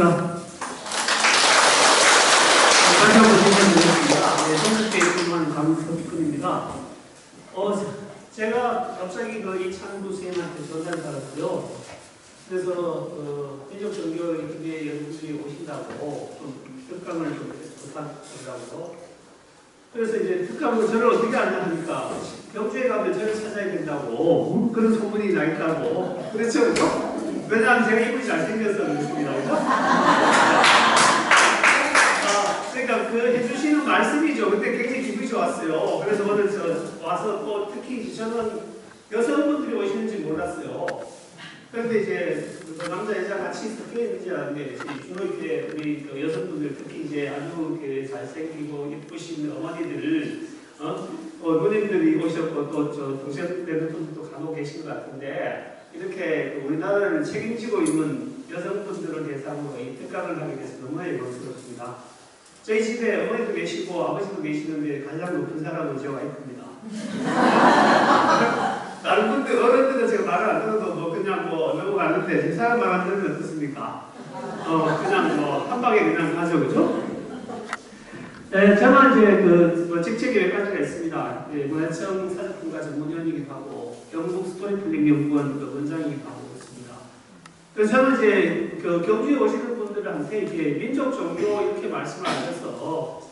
안녕하십니까. 다시 한번 인사드리겠습니다. 네, 성북대 입문한 강석근입니다. 제가 갑자기 그 이창구 선생님한테 전화를 받았고요. 그래서 민족종교협의회 연구실에 오신다고 좀 특강을 좀 부탁드리라고. 그래서 이제 특강을 저를 어떻게 하냐 하니까 경주에 가면 저를 찾아야 된다고 그런 소문이 나 있다고. 그렇죠? 왜냐하면 제가 이분이 잘생겨서 그렇습니다. 그죠? 그러니까 그 해주시는 말씀이죠. 근데 굉장히 기분이 좋았어요. 그래서 오늘 저 와서 또 특히 저는 여성분들이 오시는지 몰랐어요. 그런데 이제 그 남자 여자 같이 섞여 있는지 알았는데 주로 이제 우리 그 여성분들 특히 이제 아주 이렇게 잘생기고 예쁘신 어머니들 누님들이 오셨고 또 저 동생되는 분들도 간혹 계신 것 같은데 이렇게 우리나라를 책임지고 있는 여성분들을 대상으로 이 특강을 하게 돼서 너무나 영광스럽습니다. 저희 집에 어머니도 계시고 아버지도 계시는데 가장 높은 사람은 제 와이프입니다. 다른 분들 어른들은 제가 말을 안 들어도 뭐 그냥 뭐 넘어가는데 제 사람 말 안 들으면 어떻습니까? 그냥 뭐 한 방에 그냥 가죠, 그죠? 네, 저는 이제 직책이 몇 가지가 있습니다. 네, 문화청 사적분과 전문위원이기도 하고 경북 스토리텔링 연구원 원장이기도 하고 있습니다. 그래서 저는 이제 경주에 오시는 분들한테 이제 민족 종교 이렇게 말씀을 하셔서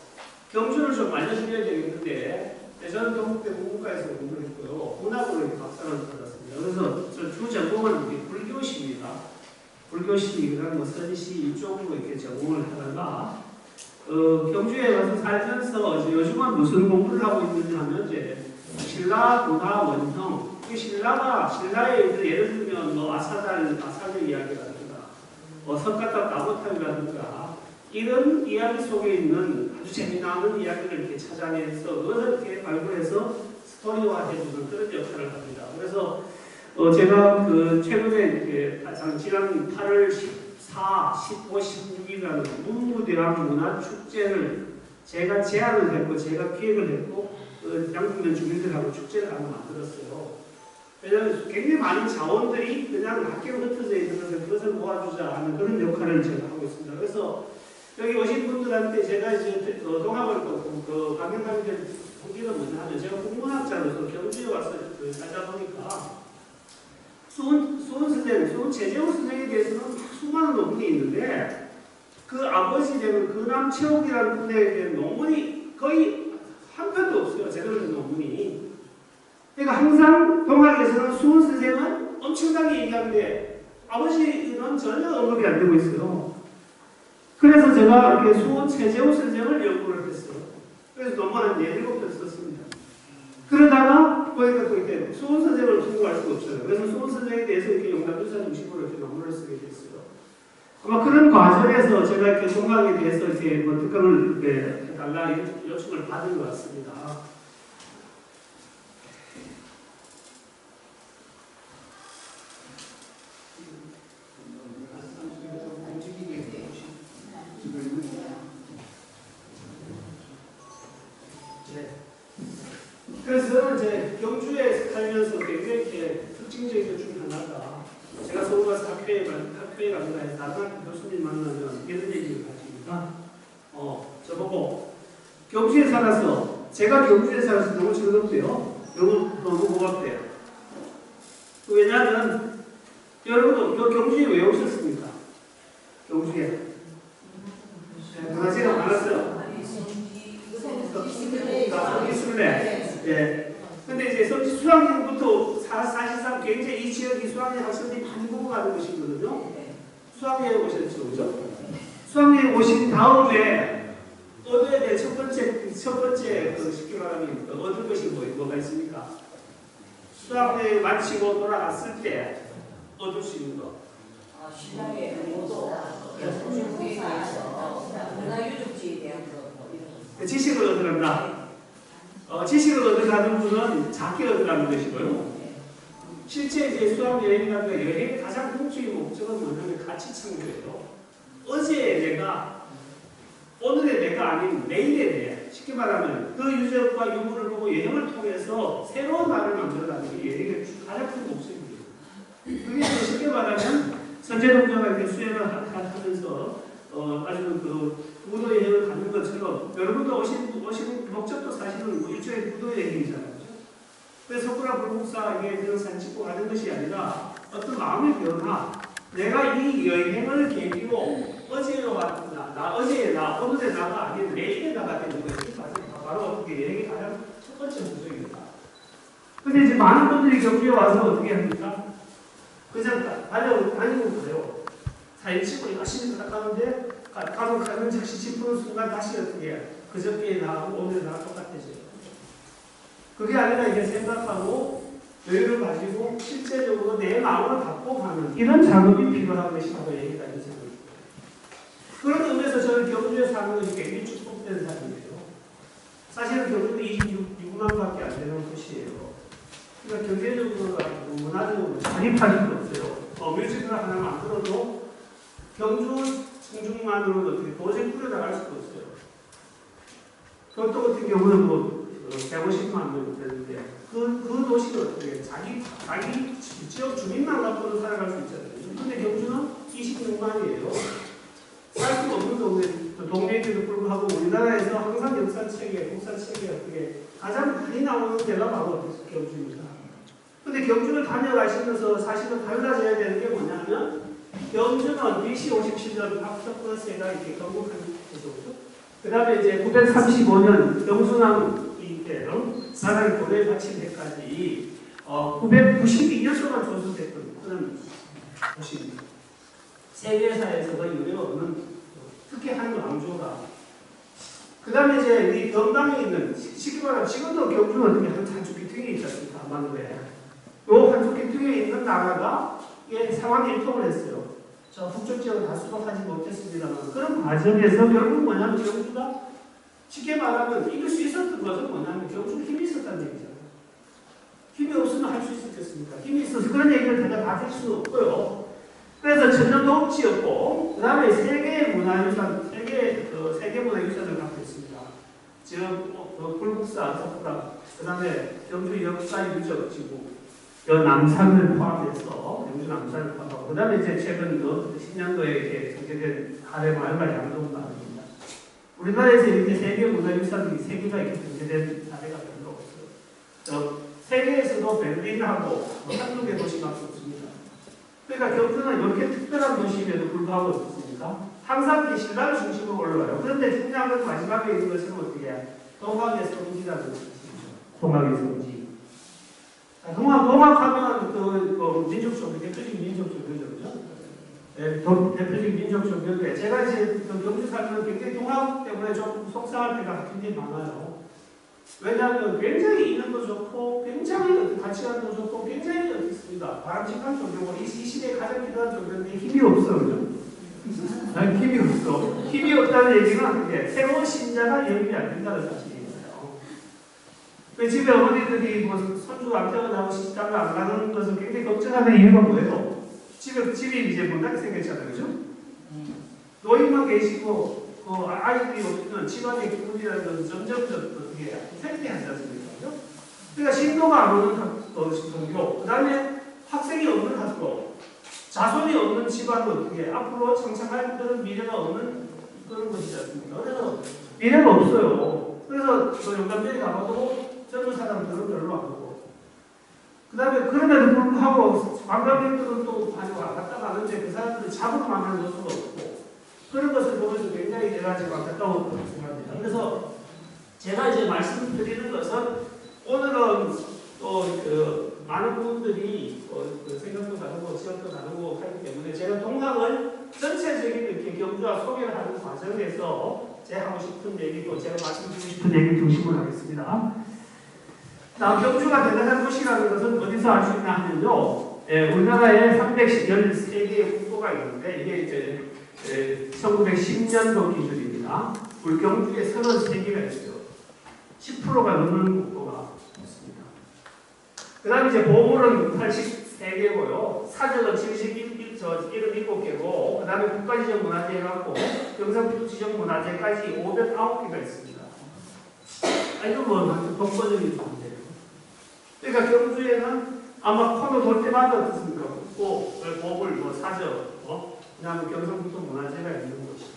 경주를 좀 알려드려야 되겠는데 저는 경북대 국문과에서 공부를 했고요. 문학으로 박사를 받았습니다. 그래서 저 주 전공은 불교시입니다. 불교시, 그다음 뭐 선시 이쪽으로 이렇게 전공을 하다가 경주에 와서 살면서 이제 요즘은 무슨 공부를 하고 있느냐 하면 이제 신라, 문화, 원형. 신라의 예를 들면 뭐 아사달 이야기라든가 석가탑 나보탑이라든가 이런 이야기 속에 있는 아주 재미나는 이야기를 이렇게 찾아내서 그것을 이렇게 발굴해서 스토리화해주는 그런 역할을 합니다. 그래서 제가 최근에 이렇게 지난 8월 14, 15, 16일이라는 문무대학 문화축제를 제가 제안을 했고 제가 기획을 했고 양국면 주민들하고 축제를 하나 만들었어요. 왜냐하면 굉장히 많은 자원들이 그냥 학교로 흩어져 있는데 그것을 모아주자 하는 그런 역할을 제가 하고 있습니다. 그래서 여기 오신 분들한테 제가 이제 동학을 강연하게 하기는 뭐냐 하면 제가 국문학자로서 경주에 와서 살다 보니까 수훈 최재호 선생에 대해서는 수많은 논문이 있는데 그 아버지 되는 근암체옥이라는 분에 대한 논문이 거의 한 편도 없어요. 제대로 된 논문이. 그러니까 항상 동학에서는 수훈 선생은 엄청나게 얘기하는데 아버지는 전혀 언급이 안 되고 있어요. 그래서 제가 이렇게 수훈 최재호 선생을 연구를 했어요. 그래서 논문 한 7편 썼습니다. 그러다가 보니까 또 이렇게 수훈 선생을 통과할 수가 없잖아요. 그래서 수훈 선생에 대해서 이렇게 영남유산 중심으로 이렇게 논문을 쓰게 됐어요. 아마 그런 과정에서 제가 이렇게 동학에 대해서 이렇게 뭐 특강을 이렇게 해달라 요청을 받은 것 같습니다. 그래서 저는 이제 경주에 살면서 굉장히 이렇게 특징적인 것 중에 하나가 제가 서울 가서 학교에 갑니다 해서 다른 학교 교수님 만나면 이런 얘기를 하십니다. 저보고 경주에 살아서 제가 경주에 살아서 너무 즐겁대요. 너무 고맙대요. 왜냐하면 여러분도 경주에 왜 오셨습니까? 경주에 문화재가 많았어요. 성지순례. 예. 근데 이제 성지 수학여행부터 사실상 굉장히 이 지역이 수학여행 학생들이 많이 보고 가는 곳이거든요. 수학여행 오셨죠, 그죠? 수학여행 오신 다음에 얻어야 될 첫 번째 쉽게 말하면 얻을 것이 뭐가 있습니까? 수학여행 마치고 돌아갔을 때 얻을 수 있는 거. 신라의 모도 문화유적지에 대한 지식을 얻어간다. 지식을 얻어가는 분은 작게 얻어가는 것이고요. 실제 이제 수학여행이라든가 여행의 가장 궁극적인 목적은 뭐냐면 가치 창조예요. 오늘의 내가 아닌 내일의 내. 쉽게 말하면 그 유적과 유물을 보고 여행을 통해서 새로운 나를 만들어가는 게 여행의 가장 큰 목적입니다. 그게 쉽게 말하면 선제동자가 이렇게 수행을 하면서 아주 그 무도 여행을 가는 것처럼 여러분도 오신 목적도 사실은 뭐 일종의 무도 여행이잖아요. 그래서 석굴암 불국사에게 그런 사진 찍고 가는 것이 아니라 어떤 마음의 변화, 내가 이 여행을 계기로 어제로 어제의 나, 오늘의 나가 아닌 내일의 나가 되는 것이 바로 어떻게 여행이 가장 첫 번째 목적입니다. 근데 이제 많은 분들이 경주에 와서 어떻게 합니까? 그냥 다니고 그래요. 사진 찍고 열심히 가는데 가서 가는 즉시 짚는 순간 다시 어떻게 해요? 그저께 나하고 오늘 나가 똑같아져요. 그게 아니라 이게 생각하고 여유를 가지고 실제적으로 내 마음을 갖고 가는 이런 작업이 필요한 것이 바로 여행이다 이런 생각입니다. 그런 의미에서 저는 경주에 사는 것이 굉장히 축복된 삶이에요. 사실은 경주도 26만밖에 안 되는 도시예요. 그러니까 경제적으로 문화적으로 자립할 수 없어요. 뮤지컬 하나 만들어도 경주 청중만으로도 어떻게 도저히 꾸려나갈 수가 없어요. 교토 같은 경우는 뭐 150만 명 되는데 그 도시는 어떻게 자기 지역 주민만 갖고는 살아갈 수 있잖아요. 근데 경주는 26만이에요. 살 수가 없는 동네인데도 불구하고 우리나라에서 항상 역사책에 국사책에 어떻게 가장 많이 나오는 데가 바로 경주입니다. 근데 경주를 다녀가시면서 사실은 달라져야 되는 게 뭐냐면 경주는 BC 57년 박덕거세가 이렇게 건국한 곳이죠. 그 다음에 이제 935년 영순왕이 때 나라를 고려에 바친 데까지 992년 동안 존속했던 그런 곳입니다. 세계사에서도 유례가 없는 특히 한 왕조가 그 다음에 이제 우리 경당에 있는 쉽게 말하면 지금도 경주는 어떻게 한 주기퉁에 있지 않습니까? 만도에 요 한 주기퉁에 있는 나라가 상황이 일통을 했어요. 저 북쪽 지역은 다 수복하지 못했습니다만 그런 과정에서 결국 뭐냐면 경주가 쉽게 말하면 이길 수 있었던 것은 뭐냐면 경주는 힘이 있었다는 얘기잖아요. 힘이 없으면 할 수 있었겠습니까? 힘이 있어서 그런 얘기를 제가 다 할 수는 없고요. 그래서 천년도읍지였고 그 다음에 세계 문화유산, 세계 문화유산을 갖고 있습니다. 지금 불국사, 석굴암, 그 다음에 경주 역사 유적지구 남산을 포함해서 경주 남산을 포함하고 그 다음에 이제 최근 10년도에 이렇게 전개된 가래마을과 양동마을입니다. 우리나라에서 이렇게 세계 문화유산이 3개가 이렇게 전개된 사례가 별로 없어요. 세계에서도 베를린하고 한두 개 도시밖에 없습니다. 그러니까 경주는 이렇게 특별한 도시임에도 불구하고 어떻습니까? 항상 신라를 중심으로 올라가요. 그런데 중요한 건 마지막에 있는 것은 어떻게 해요? 동학의 성지라는 것이죠. 동학의 성지. 동학하면 그 민족 종교, 대표적인 민족 종교죠. 그죠? 대표적인 민족 종교인데 제가 이제 경주 살면 굉장히 동학 때문에 좀 속상할 때가 굉장히 많아요. 왜냐하면 굉장히 이름도 좋고 굉장히 가치관도 좋고 굉장히 어떻습니다. 바람직한 종교고 이 시대에 가장 필요한 종교인데 힘이 없어. 힘이 없어. 힘이 없다는 얘기는 그게 새로운 신자가 영입이 안 된다는 사실이에요. 그 집에 어머니들이 뭐 손주 안 태어나고 시집장가 안 가는 것을 굉장히 걱정하는 이유가 뭐예요? 집이 이제 못나게 생겼잖아요. 그죠? 노인만 계시고 아이들이 없으면 집안의 기분이라는 것은 점점 어떻게 쇠퇴하지 않습니까? 그러니까 신도가 안 오는 종교, 그 다음에 학생이 없는 학교, 자손이 없는 집안은 어떻게 앞으로 창창할 그런 미래가 없는 그런 것이지 않습니까? 그래서 미래가 없어요. 그래서 영감대에 가봐도 젊은 사람들은 별로 안 오고 그 다음에 그럼에도 불구하고 관광객들은 또 왔다 가는데 그 사람들이 잡으러 만날 수가 없고 그런 것을 보면서 굉장히 제가 지금 안타까웠다고 생각합니다. 그래서 제가 이제 말씀드리는 것은 오늘은 또 많은 분들이 그 생각도 다르고 지역도 다르고 하기 때문에 제가 동학을 전체적인 이렇게 경주와 소개를 하는 과정에서 제가 하고 싶은 얘기도 제가 말씀드리고 싶은 얘기 중심으로 하겠습니다. 경주가 대단한 도시라는 것은 어디서 알 수 있나 하면요. 우리나라에 313개의 국도가 있는데 이게 이제 1910년도 기준입니다. 우리 경주에 33개가 있어요. 10%가 넘는 국도가 있습니다. 그 다음에 이제 보물은 83개고요. 사적은 77개고, 그 다음에 국가지정문화재 해갖고 경상북도지정문화재까지 509개가 있습니다. 이거 뭐 독보적인 존재예요. 그러니까 경주에는 아마 코너 돌 때마다 어떻습니까? 국보, 보물, 사적, 왜냐하면 경상북도 문화재가 있는 곳이에요.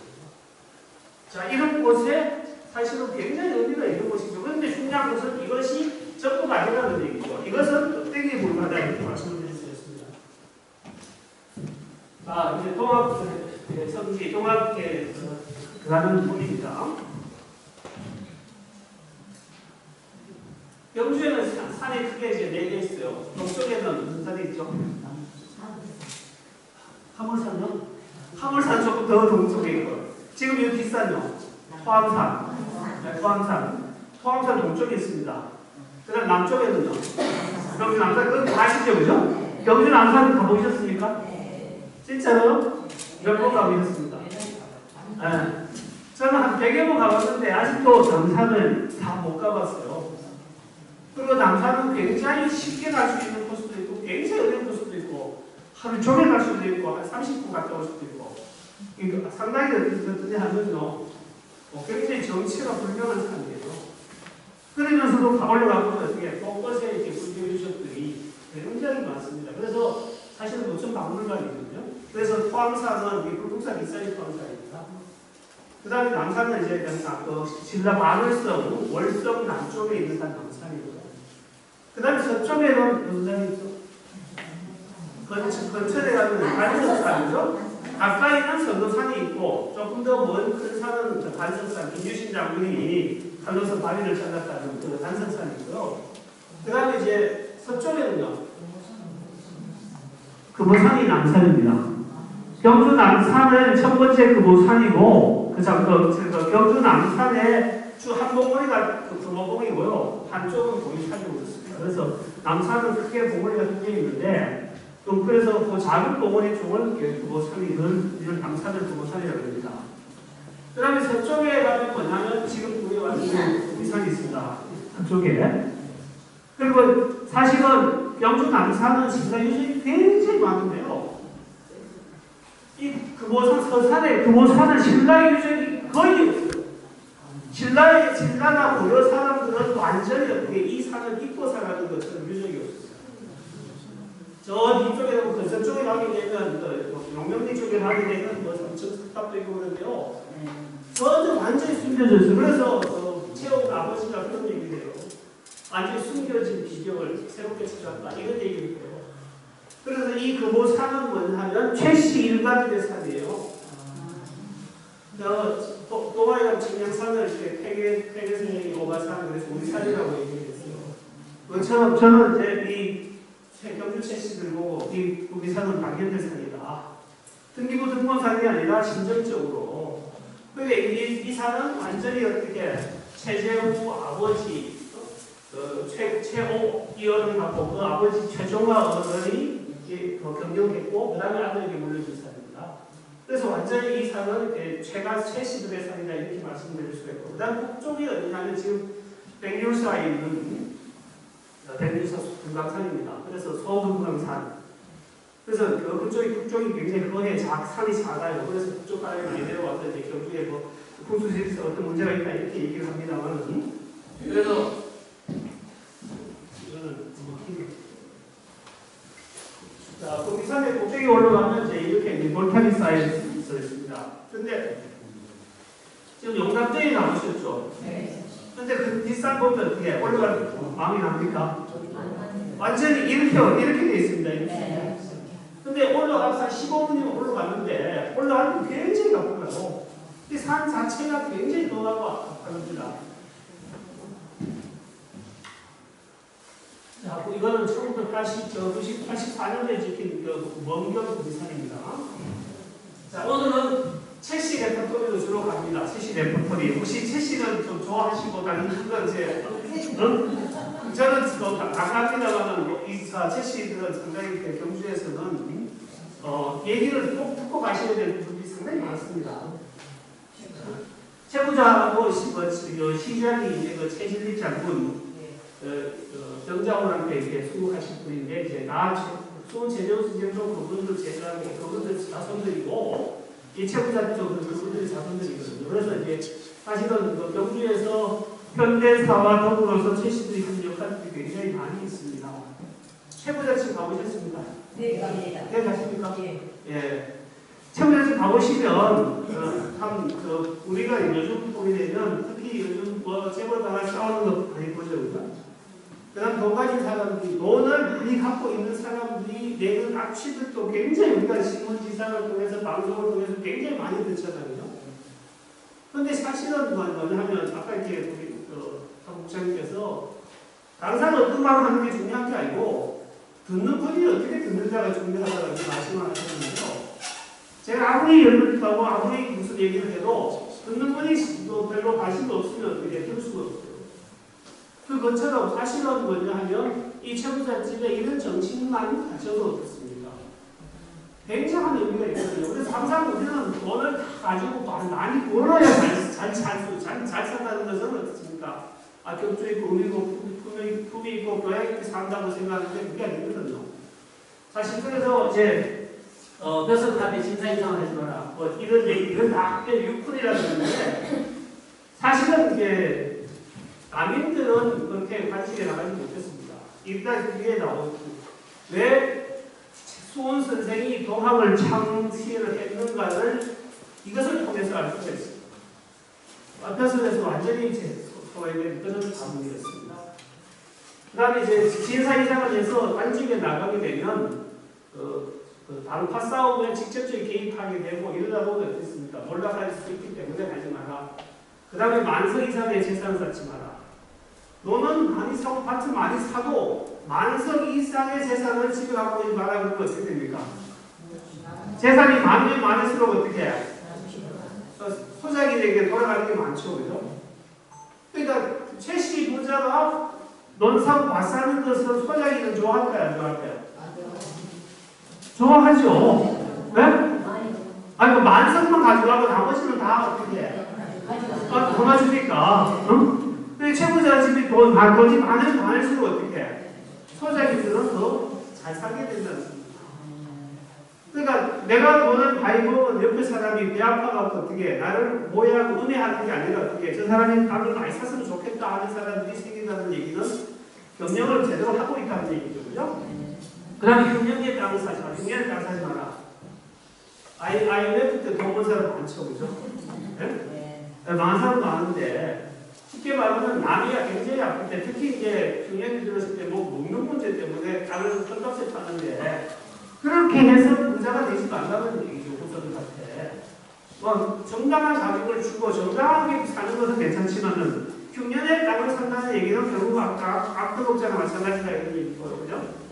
자, 이런 곳에 사실은 굉장히 의미가 있는 곳이죠. 그런데 중요한 것은 이것이 전부가 아니라는 얘기죠. 이것은 껍데기에 불과하다 이렇게 말씀을 드릴 수 있습니다. 자, 이제 동학 성지 동학에 들어가는 부분입니다. 경주에는 산이 크게 이제 4개 있어요. 동쪽에는 무슨 산이 있죠? 화물산요? 화물산 조금 더 동쪽에 있고 지금 이 뒷산요? 토암산. 네, 토암산 동쪽에 있습니다. 그 다음 남쪽에는요? 경주 남산, 그건 다 아시죠? 그죠? 경주 남산 가보셨습니까? 진짜로요? 몇 번 가보셨습니다? 네. 저는 한 100여 번 가봤는데 아직도 남산을 다 못 가봤어요. 그리고 남산은 굉장히 쉽게 갈 수 있는 코스도 있고 굉장히 어려운 코스도 있고 하루 종일 갈 수도 있고 한 30분 갔다 올 수도 있고 그러니까 상당히 어떻게 하면요 굉장히 정체가 불명한 산이에요. 그러면서도 올라가면 어떻게 곳곳에 이렇게 불교유적들이 굉장히 많습니다. 그래서 사실은 무슨 박물관이거든요. 그래서 토암산은 이 불국사 뒷산이 토암산입니다. 그 다음에 남산은 이제 신라 마을성, 월성 남쪽에 있는 산 남산이고요. 그 다음에 서쪽에는 무슨 산이 있죠? 근처에 가면 간석산이죠. 가까이는 선도산이 있고 조금 더 먼 큰 산은 간석산, 김유신 장군이 칼로서 바위를 찾았다는 그 간석산이고요. 그 다음에 이제 서쪽에는요. 금오산이 남산입니다. 경주 남산은 첫 번째 금오산이고 경주 남산의 주 한 봉우리가 금오봉이고요. 한쪽은 동이산이고 그렇습니다. 그래서 남산은 크게 봉우리가 2개 있는데 그래서 그 작은 봉우리 쪽을 금오산이 이런 남산을 금오산이라고 합니다. 그 다음에 서쪽에 가면 뭐냐면 지금 우리가 왔는 금이산이 있습니다. 한쪽에. 그리고 사실은 경주 남산은 신사유적이 굉장히 많은데요. 이 금오산 서산에 금오산은 신라의 유적이 거의 없어요. 신라나 고려 사람들은 완전히 어떻게 이 산을 입고 살아가는 것처럼 유적이 없어요. 저 뒤쪽에 저쪽에 가게 되면 용명리 쪽에 가게 되면 삼천석탑도 있고 그런데요. 저는 완전히 숨겨져 있어요. 그래서 최욱 아버지가 그런 얘기를 해요. 완전히 숨겨진 비경을 새롭게 찾았다 이런 얘기를 해요. 그래서 이 금오산은 뭐냐 하면 최씨 일가족의 산이에요. 동아리가 증량산을 이렇게 폐계선생이 오가산 그래서 우리 산이라고 얘기했어요. 저는 이제 이 경주 최씨들 보고 이 우리 산은 방현대 산이다. 등기부 등본산이 아니라 심정적으로. 근데 이 산은 완전히 어떻게 최재우 아버지 최오 이어를 갖고 그 아버지 최종화 어른이 경영했고 그 다음에 아들에게 물려준 산입니다. 그래서 완전히 이 산은 최시들의 산이다 이렇게 말씀드릴 수가 있고 그 다음 북쪽이 어디냐면 지금 백률사에 있는 백률사 금강산입니다. 그래서 소금강산. 그래서 북쪽이 굉장히 거기에 산이 작아요. 그래서 북쪽 가에 많이 내려와서 이제 경주에 풍수지리에서 어떤 문제가 있다 이렇게 얘기를 합니다만 그래서 자, 이 산에 꼭대기 올라가면 이제 이렇게 볼탄이 쌓여 있습니다. 근데 지금 용담대에 나오셨죠? 네. 근데 그 뒷산 보면 어떻게 올라가는 마음이 납니까? 완전히 이렇게 돼 있습니다. 이렇게. 근데 올라가서 한 15분이면 올라갔는데 올라가는 게 굉장히 가쁘고요. 이 산 자체가 굉장히 높아고 합니다. 자, 이거는 1984년에 찍힌 그 먼경 금산입니다. 자, 오늘은 채씨 레퍼토리로 주로 갑니다. 채씨 레퍼토리. 혹시 채씨는 좀 좋아하시고 다니는 건 이제 저는 나갑니다만은 이 채씨들은 상당히 경주에서는 얘기를 꼭 듣고 가셔야 될 부분이 상당히 많습니다. 최부자하고 시장이 이제 그 최진립 장군 정자원한테 이렇게 수국하신 분인데 이제 수원 제정수쟁종 그분들 제자고 그분들 자손들이고 이 최부자 쪽 그분들이 자손들이거든요. 그래서 이제 사실은 경주에서 현대사와 더불어서 최씨들이 하는 역할들이 굉장히 많이 있습니다. 최부자 집 가보셨습니까? 네, 갑니다. 네, 가십니까? 예. 예. 청년집 가보시면 우리가 요즘 보게 되면 특히 요즘 뭐 재벌가가 싸우는 거 많이 보죠. 그 다음 돈 가진 사람들이 돈을 많이 갖고 있는 사람들이 내는 악취들도 굉장히 우리가 신문지상을 통해서 방송을 통해서 굉장히 많이 듣잖아요. 그런데 사실은 뭐냐면 아까 이렇게 우리 사무국장님께서 강사는 어떤 말을 하는 게 중요한 게 아니고 듣는 분이 어떻게 듣는자가 중요하다고 말씀을 하셨는데요. 제가 아무리 연극하고 아무리 무슨 얘기를 해도 듣는 분이 별로 관심도 없으면 어떻게 들을 수가 없어요. 그것처럼 사실은 뭐냐 하면 이 채무자집에 이런 정신만 가져도 어떻습니까? 굉장한 의미가 있거든요. 그래서 항상 우리는 돈을 다 가지고 많이 벌어야 잘 산다는 것은 어떻습니까? 격주의 품이 있고 교양 있게 산다고 생각하는데 그게 아니거든요. 사실 그래서 이제 벼슬탑에 진사 이상을 하지 마라. 뭐 이런 얘기, 이런 다 육군이라고 하는데 사실은 이게 남인들은 그렇게 관심에 나가지 못했습니다. 일단 뒤에 나오고 왜 수원 선생이 동학을 창시를 했는가를 이것을 통해서 알 수가 있습니다. 벼슬에서 완전히 소외된 그런 과목이었습니다. 그 다음에 이제 진사 이상을 해서 안중에 나가게 되면 단파 싸움에 직접적인 개입하게 되고 이러다 보면 어떻습니까? 몰락할 수 있기 때문에 하지 마라. 그 다음에 만석 이상의 재산을 쌓지 마라. 너는 많이 사고 밭을 많이 사도 만석 이상의 재산을 집에 갖고 있지 마라. 그러면 어떻게 됩니까? 재산이 많으면 많을수록 어떻게 해? 소작인에게 돌아가는 게 많죠. 그죠? 그러니까 최씨 부자가 넌 사고 밭 사는 것을 소작인은 좋아할까요? 안 좋아할까요? 좋아하죠. 네? 아니, 만석만 가져가고 나머지는 다 어떻게 해? 도와주니까. 응? 근데 채무자 집이 돈이 많으면 많을수록 어떻게 해? 소작인들은 더 잘 살게 된다는 겁니다. 그러니까 내가 돈을 많이 벌면 옆에 사람이 배 아파가지고 어떻게 해? 나를 모해하고 은혜하는 게 아니라 어떻게 해? 저 사람이 땅을 많이 샀으면 좋겠다 하는 사람들이 생긴다는 얘기는 경영을 제대로 하고 있다는 얘기죠. 그 다음에 흉년의 땅을 사지 마라. 흉년의 땅 사지 마라. IMF 때 돈 번 사람 많죠. 그죠? 네? 많은 사람 많은데 쉽게 말하면 남이가 굉장히 아플 때 특히 이제 흉년이 들었을 때 뭐 먹는 문제 때문에 땅을 헐값에 파는데 그렇게 해서 부자가 되지 말라는 얘기죠. 후손들한테. 뭐 정당한 가격을 주고 정당하게 사는 것은 괜찮지만은 흉년의 땅을 산다는 얘기는 결국 아까 악도독자나 마찬가지다 이런 얘기고요. 그죠?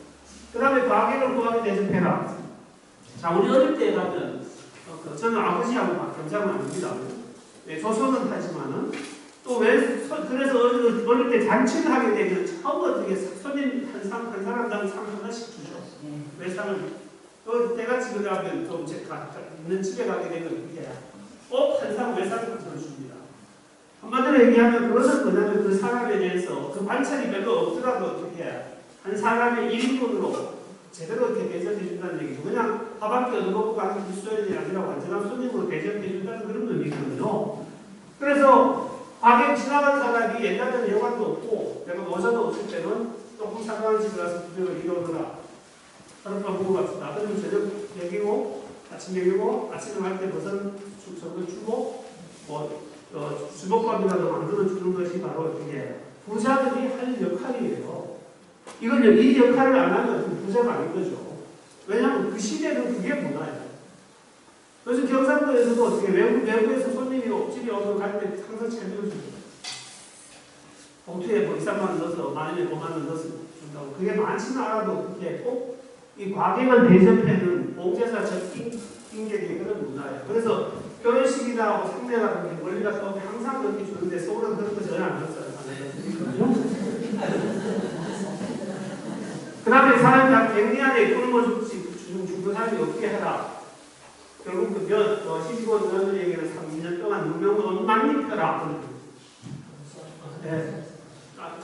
그 다음에 가격을 구하게 대접해라. 자, 우리 어릴 때 가면 저는 아버지하고 경장은 아닙니다. 네, 조선은 하지만은 또 그래서 어릴 때 잔치를 하게 되면 처음 어떻게 손님 한 사람당 상 하나씩 주죠. 외상을 때같이 그러면 좀 있는 집에 가게 되면 이게 한 상 외상을 줍니다. 한마디로 얘기하면 그것은 뭐냐면 그 사람에 대해서 그 반찬이 별로 없더라도 어떻게 해? 한 사람의 1인분으로 제대로 이렇게 대접해 준다는 얘기죠. 그냥 밥 한 끼 얻어먹고 가는 불소연이 아니라 완전한 손님으로 대접해 준다는 그런 의미거든요. 그래서 가게 지나간 사람이 옛날에는 여관도 없고 내가 모자도 없을 때는 조금 상관한 집에 가서 부적을 이러더라. 하룻밤 보고 갑시다. 아버님 저녁 먹이고 아침 먹이고 아침에 갈 때 버섯 저거 주고 주먹밥이라도 만들어 주는 것이 바로 어떻게 부자들이 할 역할이에요. 이건 이 역할을 안 하면 부자가 아닌 거죠. 왜냐하면 그 시대는 그게 문화예요. 그래서 경상도에서도 어떻게 외부에서 손님이 집에 오면 갈 때 항상 챙겨줍니다. 봉투에 뭐 2, 3만 원 넣어서 만원에 5만 원 넣어서 준다고. 그게 많지는 않아도 그게 꼭 이 과객을 대접하는 봉제사 인격의 그런 문화예요. 그래서 결혼식이나 뭐 상대나 그렇게 멀리 갔다 오면 항상 그렇게 주는데 서울은 그런 거 전혀 안 했어요. 그 다음에 사람이 다 갱리안에 굶어 죽는 사람이 어떻게 해라. 결국 그 시집온 며느리에게는 3년 동안 누명을 만입혀라. 네.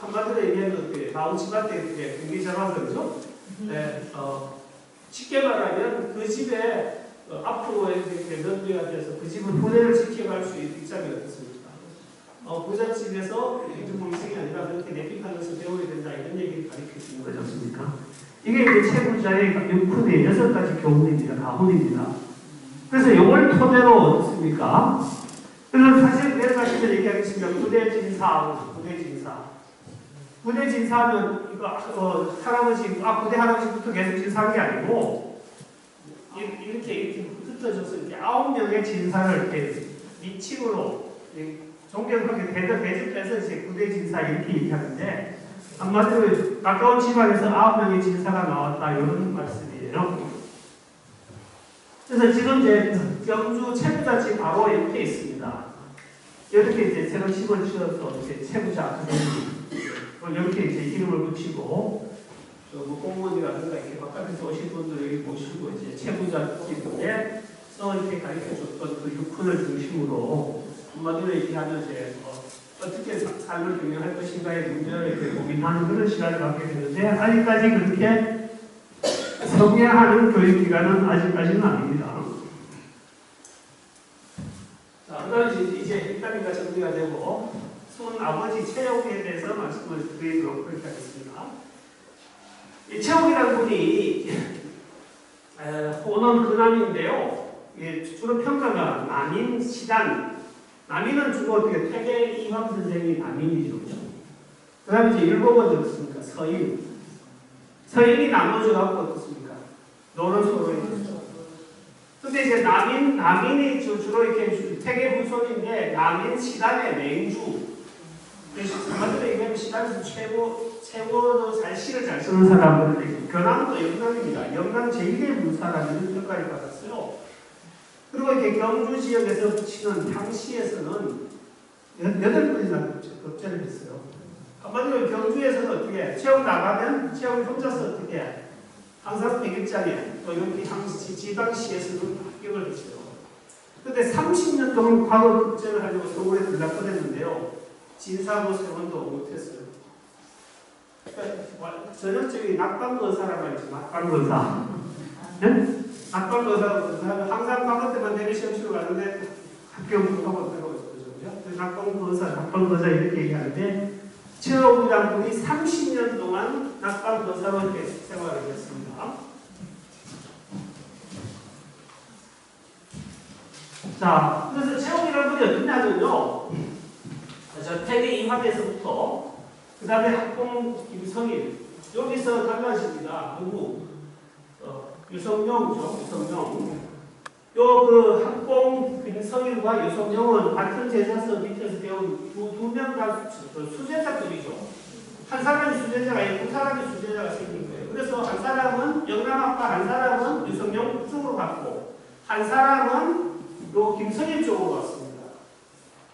한마디로 얘기하면 어떻게 나온치밭에 이렇게 공기 잡아서 그죠? 네. 쉽게 말하면 그 집에 앞으로 이렇게 며느리가 돼서 그 집은 후대를 지켜갈 수 있는 입장이 어떻습니까? 부잣집에서 이중망생이 아니라 그렇게 내픽하면서 배워야 된다 이런 얘기를 가르쳐 주는 거지 않습니까? 이게 이제 채무자의 6훈의 6가지 교훈입니다. 가훈입니다. 그래서 이걸 토대로 어떻습니까? 그래서 사실 내려가시면 얘기하겠습니다. 부대 진사하면 이거 할아버지, 부대 할아버지부터 계속 진사한 게 아니고 이렇게 흩어져서 이렇게 9명의 진사를 이렇게 미칭으로 존경하게 대접해서 이제 부대 진사 이렇게 얘기하는데 한마디로 가까운 집안에서 9명의 진사가 나왔다 이런 말씀이에요. 그래서 지금 이제 경주 채부자집 바로 옆에 있습니다. 이렇게 이제 새로 집을 지어서 이제 채부자 아카데미 이렇게 이제 이름을 붙이고 뭐 공무원이라든가 이렇게 바깥에서 오신 분들 여기 모시고 이제 채부자집에 이렇게 가르쳐줬던 그 육훈을 중심으로 한마디로 얘기하면 이제 어떻게 삶을 경영할 것인가의 문제를 이렇게 고민하는 그런 시간을 갖게 되는데 아직까지 그렇게 성행하는 교육기관은 아직까지는 아닙니다. 자, 그 다음에 이제 일단이가 정리가 되고 손 아버지 최옥에 대해서 말씀을 드리도록 그렇게 하겠습니다. 이 최옥이라는 분이 호남 근남인데요. 주로 평가가 남인, 시단. 남인은 주로 어떻게 태계 이황 선생이 남인이죠. 그 다음에 이제 일본은 어떻습니까? 서인. 서인이 나눠져갖고 어떻습니까? 노론소로. 근데 이제 남인이 주로 이렇게 태계 후손인데 남인 시단의 맹주. 한마디로 얘기하면 시단에서 최고로 잘 시를 잘 쓰는 사람은 견학도 영남입니다. 영남 제1의 문사라는 평가를 받았어요. 그리고 이렇게 경주 지역에서 붙이는 향시에서는 8번이나 급제를 했어요. 한마디로 경주에서는 어떻게 해? 체험 나가면 체험이 혼자서 어떻게 해? 항상 백일장에 또 이렇게 지방시에서는 합격을 했어요. 그런데 30년 동안 과거 급제를 하려고 서울에 들락거렸는데요. 진사고 세원도 못했어요. 그러니까 전형적인 낙방거사라고 하죠. 낙방거사. 네? 낙방거사는 항상 과거 때만 되면 시험 치러 가는데 합격 못하고 들어오죠. 낙방거사 이렇게 얘기하는데 최옥이라는 분이 30년 동안 낙방거사로 이렇게 생활을 했습니다. 자, 그래서 최옥이라는 분이 어떠냐면요. 저 태계 이황에서부터 그 다음에 학봉 김성일 여기서 달라집니다. 누구? 유성룡이죠. 유성룡. 그 학봉 김성일과 유성룡은 같은 제자서 밑에서 배운 두 명 다 수제자급이죠. 한 사람이 수제자가 있고 두 사람이 수제자가 생긴 거예요. 그래서 한 사람은 영남학과, 한 사람은 유성룡 쪽으로 갔고 한 사람은 요 김성일 쪽으로 왔습니다.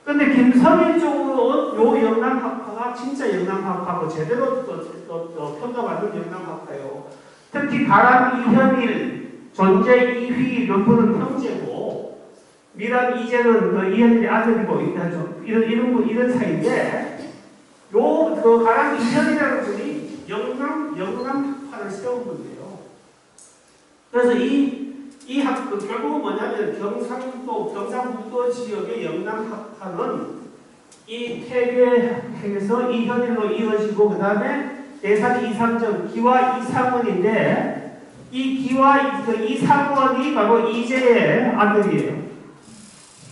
근데 김성일 쪽으로 요 영남학파가 진짜 영남학파고 제대로 또 평가받은 영남학파예요. 특히 가람 이현일, 존재 이휘 몇 분은 형제고 미람 이재는 그 이현일의 아들이고 이런 사이인데 그 가람 이현이라는 분이 영남학파를 세운 분이에요. 그래서 결국은 뭐냐면 경상북도 지역의 영남학파는 이 태계에서 이현일로 이어지고 그 다음에 대산 이상정, 기와 이상원인데 이 기와 이상원이 바로 이재의 아들이에요.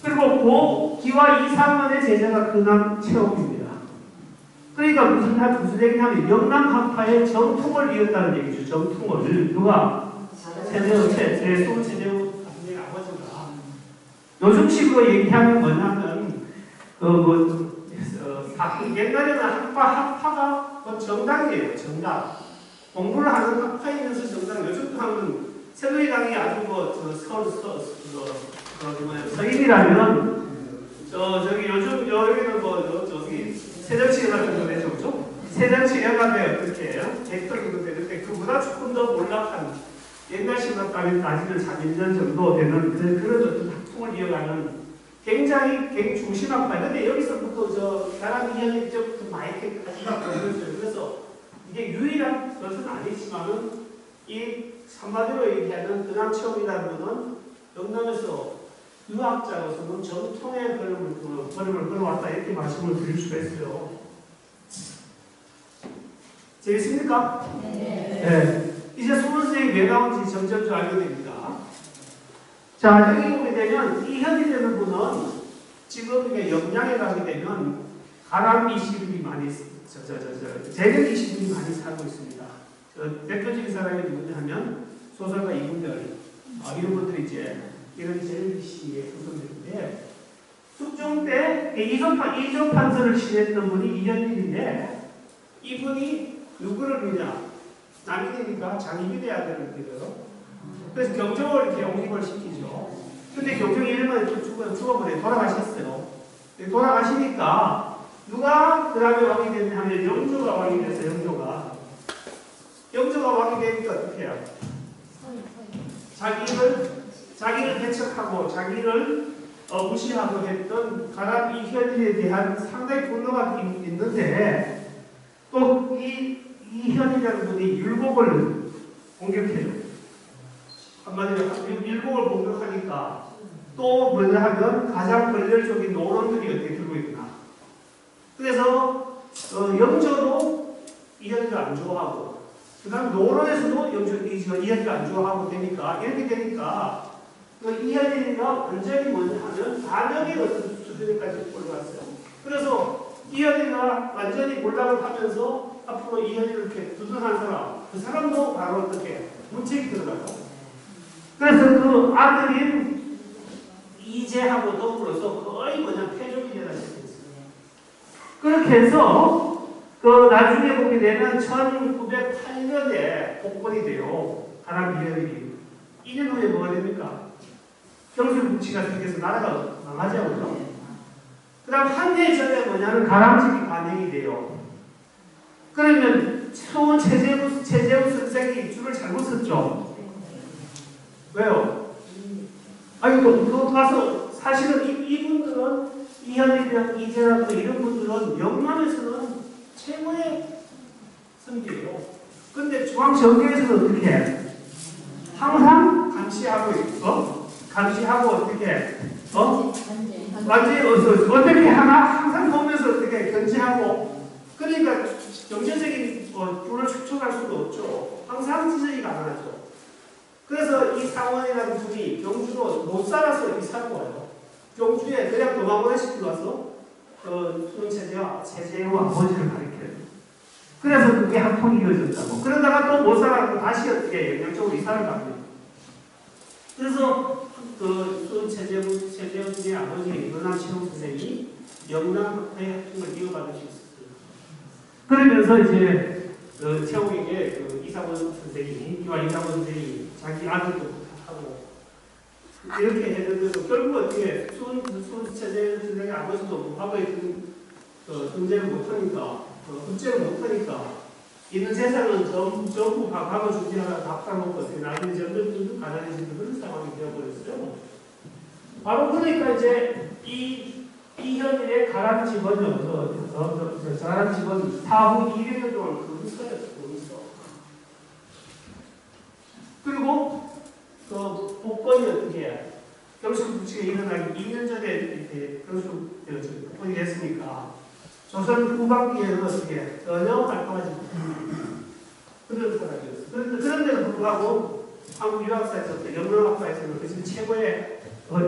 그리고 그 기와 이상원의 제자가 근남 최옥입니다. 그러니까 무슨 얘기냐면 영남학파의 정통을 이었다는 얘기죠. 정통을 누가? 세대우 아버지가 요즘식으로 얘기하면 뭐냐면 옛날에는 학파가 정당이에요. 정당. 공부를 하는 학파이면서 정당. 요즘도 하면 새누리당이 아주 서인이라면 저기 요즘 여기는 새정치연합 되죠. 새정치연합에 어떻게 해요? 대표도 되는데 그보다 조금 더 몰락한 옛날 시각까지 따지면 4년 정도 되는 그런 어떤 학통을 이어가는 굉장히 중심학파. 근데 여기서부터 가람 이현일 쪽부터 마이크까지가 보여줘요. 그래서 이게 유일한 것은 아니지만은 이 한마디로 얘기하는 근남 최옥이라는 분은 영남에서 유학자로서는 정통의 걸음을 걸어왔다 이렇게 말씀을 드릴 수가 있어요. 재밌습니까? 네. 이제 수문생이 왜 나온지 점점 좀 알게 됩니다. 자, 여기 보게 되면 이현이 되는 분은 지금 이게 영양에 가게 되면 가람 이시분이 많이 재력 이시분이 많이 살고 있습니다. 대표적인 사람이 누구냐 하면 소설가 이분들 이런 분들이 이제 이런 재력 이시의 후손들인데 숙종 때 이조판서를 지냈던 분이 이현일인데 이분이 누구를 믿냐? 남인이니까 장희빈의 아들을 믿어요. 그래서 경종을 이렇게 옹립을 시키죠. 근데 경종이 이름은 죽어버려 돌아가셨어요. 돌아가시니까 누가 그 다음에 왕이 됐냐 하면 영조가 왕이 됐어요. 영조가 왕이 되니까 어떻게 해요? 자기를 배척하고 자기를 무시하고 했던 가람 이현일에 대한 상당히 분노가 있는데 또 이현이라는 분이 율곡을 공격해요. 한마디로 율곡을 공격하니까 또 뭐냐 하면 가장 권력적인 노론들이 어떻게 들고 있구나. 그래서 영조도 이현이를 안 좋아하고 그 다음 노론에서도 이현이를 안 좋아하고 되니까 이렇게 되니까 이현이가 완전히 뭐냐 하면 반역의 어떤 수준까지 올라갔어요. 그래서 이현이가 완전히 몰락을 하면서 앞으로 이현이를 이렇게 두둔한 사람, 그 사람도 바로 어떻게 문책이 들어가요. 그래서 그 아들인 이재하고 더불어서 거의 뭐냐 패족이 되다 시작했어요. 그렇게 해서 그 나중에 보게 되면 1908년에 복권이 돼요. 가람 이현이. 2년 후에 뭐가 됩니까? 경술국치가 생겨서 나라가 망하죠. 그죠? 그 다음 한 해 전에 뭐냐면 가람직이 관행이 돼요. 그러면 처음 최재우 선생이 줄을 잘못 썼죠. 왜요? 아니 그거 가서 사실은 이분들은 이현이랑 이재랑 이런 분들은 영남에서는 최고의 선비예요. 근데 중앙정계에서는 어떻게 해? 항상 감시하고 있어. 감시하고 어떻게 완전히 어떻게 하나 항상 보면서 어떻게 견제하고 그러니까 정치적인 불을 축적할 수도 없죠. 항상 지적이 가능하죠. 그래서 이 상원이라는 분이 경주로 못 살아서 이사를 와요. 경주에 그냥 도망을 시키고 와서 최재우 아버지를 가리켜요. 그래서 그게 합통이 이어졌다고. 그러다가 또 못 살아서 다시 어떻게 영양적으로 이사를 갑니다. 그래서 최재훈의 아버지 연암시험 선생이 영남의 학통을 이어받을 수 있었어요. 그러면서 이제 최홍에게 이상원 선생이 자기 아들도 부탁하고 이렇게 했는데도 결국 어떻게 최재훈 선생의 아버지도 과거에 등재를 못하니까 흡제를 못하니까 있는 재산은 전부 과거 중지하다가 다 팔아먹고 어떻게 나중에 점점 가난해지는 그런 상황이 되어버렸어요. 바로 그러니까 이제 이현일의 가람 집은 가람 집은 사후 200년 동안 근서였어요. 그리고 그 복권이 어떻게 해요? 경술국치가 일어나기 2년 전에 복권이 됐으니까 조선 후반기에는 어떻게 전혀 활동하지 못합니다. 그런 사람이었어요. 그런데도 불구하고 한국 유학사에서 영문학과에서는 그 최고의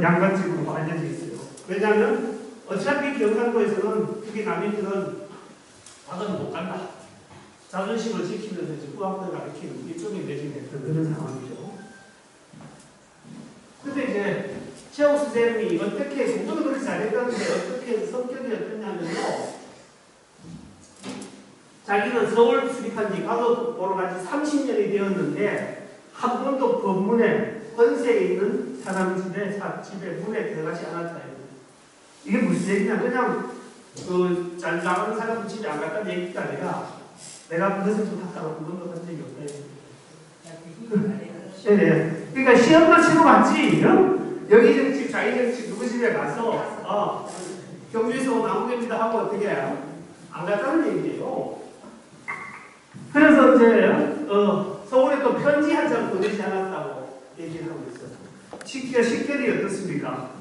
양반집으로 알려져 있어요. 왜냐하면 어차피 경상도에서는 특히 남인들은 학원 못 간다. 자존심을 지키면서 후학을 가르치는 이쪽에 매진됐던 그런 상황이죠. 근데 이제 최욱 선생님이 어떻게 공부도 그렇게 잘했다는데 어떻게 성격이 어떠냐면요. 자기는 서울 수립한 지 가서 보러 간 지 30년이 되었는데 한 번도 법문에 권세에 있는 사람 집에 문에 들어가지 않았다요. 이게 무슨 얘기냐? 그냥 잘 나가는 사람 집에 안 갔다는 얘기가 아니라 내가 그것을 부탁하고 한 번도 한 적이 없다. 네. 그러니까 시험도 치고 갔지. 여기 정집, 자기 정집 누구 집에 가서 경주에서 온 아무개입니다 하고 어떻게 해요? 안 갔다는 얘기예요. 그래서 이제 서울에 또 편지 한 장 보내지 않았다고 얘기를 하고 있어요. 식결이 어떻습니까?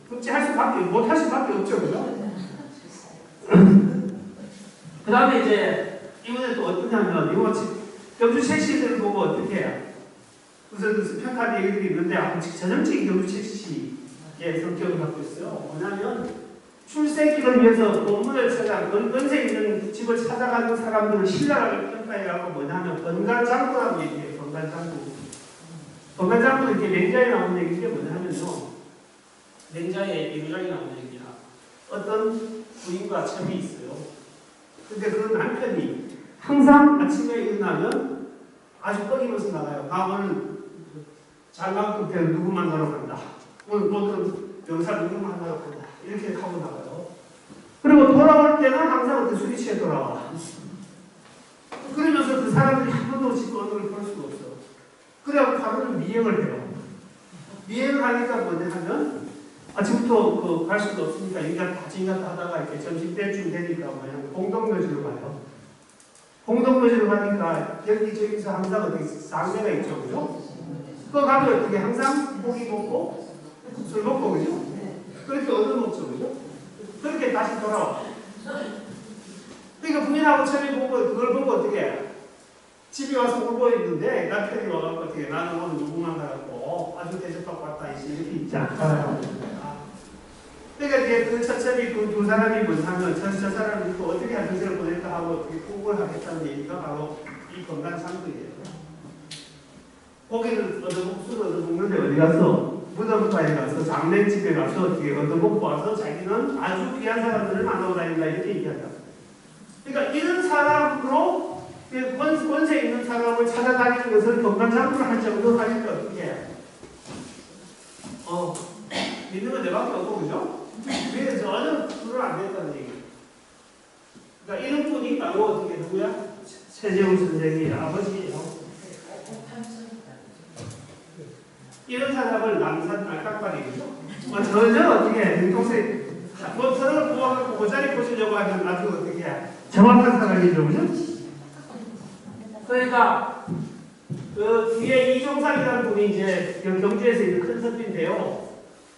급제할 수밖에 못할 수밖에 없죠, 그죠? 그 다음에 이제 이번에 또 어떠냐면 이거 경주 책시들 보고 어떻게 해요? 무슨 평가된 얘기들이 있는데 전형적인 경주체질의 성격을 갖고 있어요. 뭐냐면 출세기를 위해서 본문을 찾아 건세 있는 집을 찾아가는 사람들을 신랄하게 평가해가고 뭐냐면 번갈장구라고 얘기해요. 번갈장구. 번갈장구는 이렇게 맹자에 나오는 얘기인데 뭐냐면요. 맹자의 예루장에 나오는 얘기야. 어떤 부인과 첩이 있어요. 근데 그 남편이 항상 아침에 일어나면 아주 뻐기면서 나가요. 오늘 장강급 때 누구 만나러 간다. 오늘은 병사 누구 만나러 간다. 이렇게 하고 나가요. 그리고 돌아올 때는 항상 어떤 술이 취해 돌아와. 그러면서 그 사람들이 한 번도 직권을 볼 수가 없어. 그래갖고 하루는 미행을 해요. 미행을 하니까 뭐냐 하면 아침부터 갈 수도 없으니까 인간 하다가 이렇게 점심 때쯤 되니까 뭐냐 공동묘지로 가요. 공동묘지로 가니까 여기저기서 항상 어떻게 쌍배가 있죠, 그죠? 그거 가면 어떻게 항상 고기 먹고 술 먹고 그죠? 그렇게 얻어먹죠, 그죠? 그렇게 다시 돌아와. 그러니까 부인하고 첩이 보고 그걸 보고 어떻게 집에 와서 울고 있는데 남편이 와갖고 어떻게 나는 오늘 누구만 가갖고 아주 대접받고 왔다 이렇게 있지 않아요. 그러니까 이제 그 처첩이 그 두 사람이 뭐냐면 저 사람이 또 어떻게 한세를 보낼까 하고 어떻게 구걸 하겠다는 얘기가 바로 이 건강상도예요. 고기를 얻어먹고 술을 얻어먹는데 어디 가서 무덤가에 가서 장례집에 가서 어떻게 얻어먹고 와서 자기는 아주 귀한 사람들을 만나고 다닌다 이렇게 얘기한다. 그러니까 이런 사람으로 권세 있는 사람을 찾아다니는 것을 건강상도를 할 정도 하니까 어떻게 믿는 건 내밖에 없고 그죠? 왜 전혀 그걸 안 됐다는 얘기. 그러니까 이런 분이 바로 어떻게 누구야? 최재훈 선생이 아버지예요. 이런 사람을 남산 알깍발이죠. 전혀 어떻게 동생 서로 구하고 고자리 보시려고 하면 아주 어떻게 정확한 사람이죠, 그죠? 그러니까 그 뒤에 이종상이라는 분이 이제 경주에서 있는 큰 선비인데요.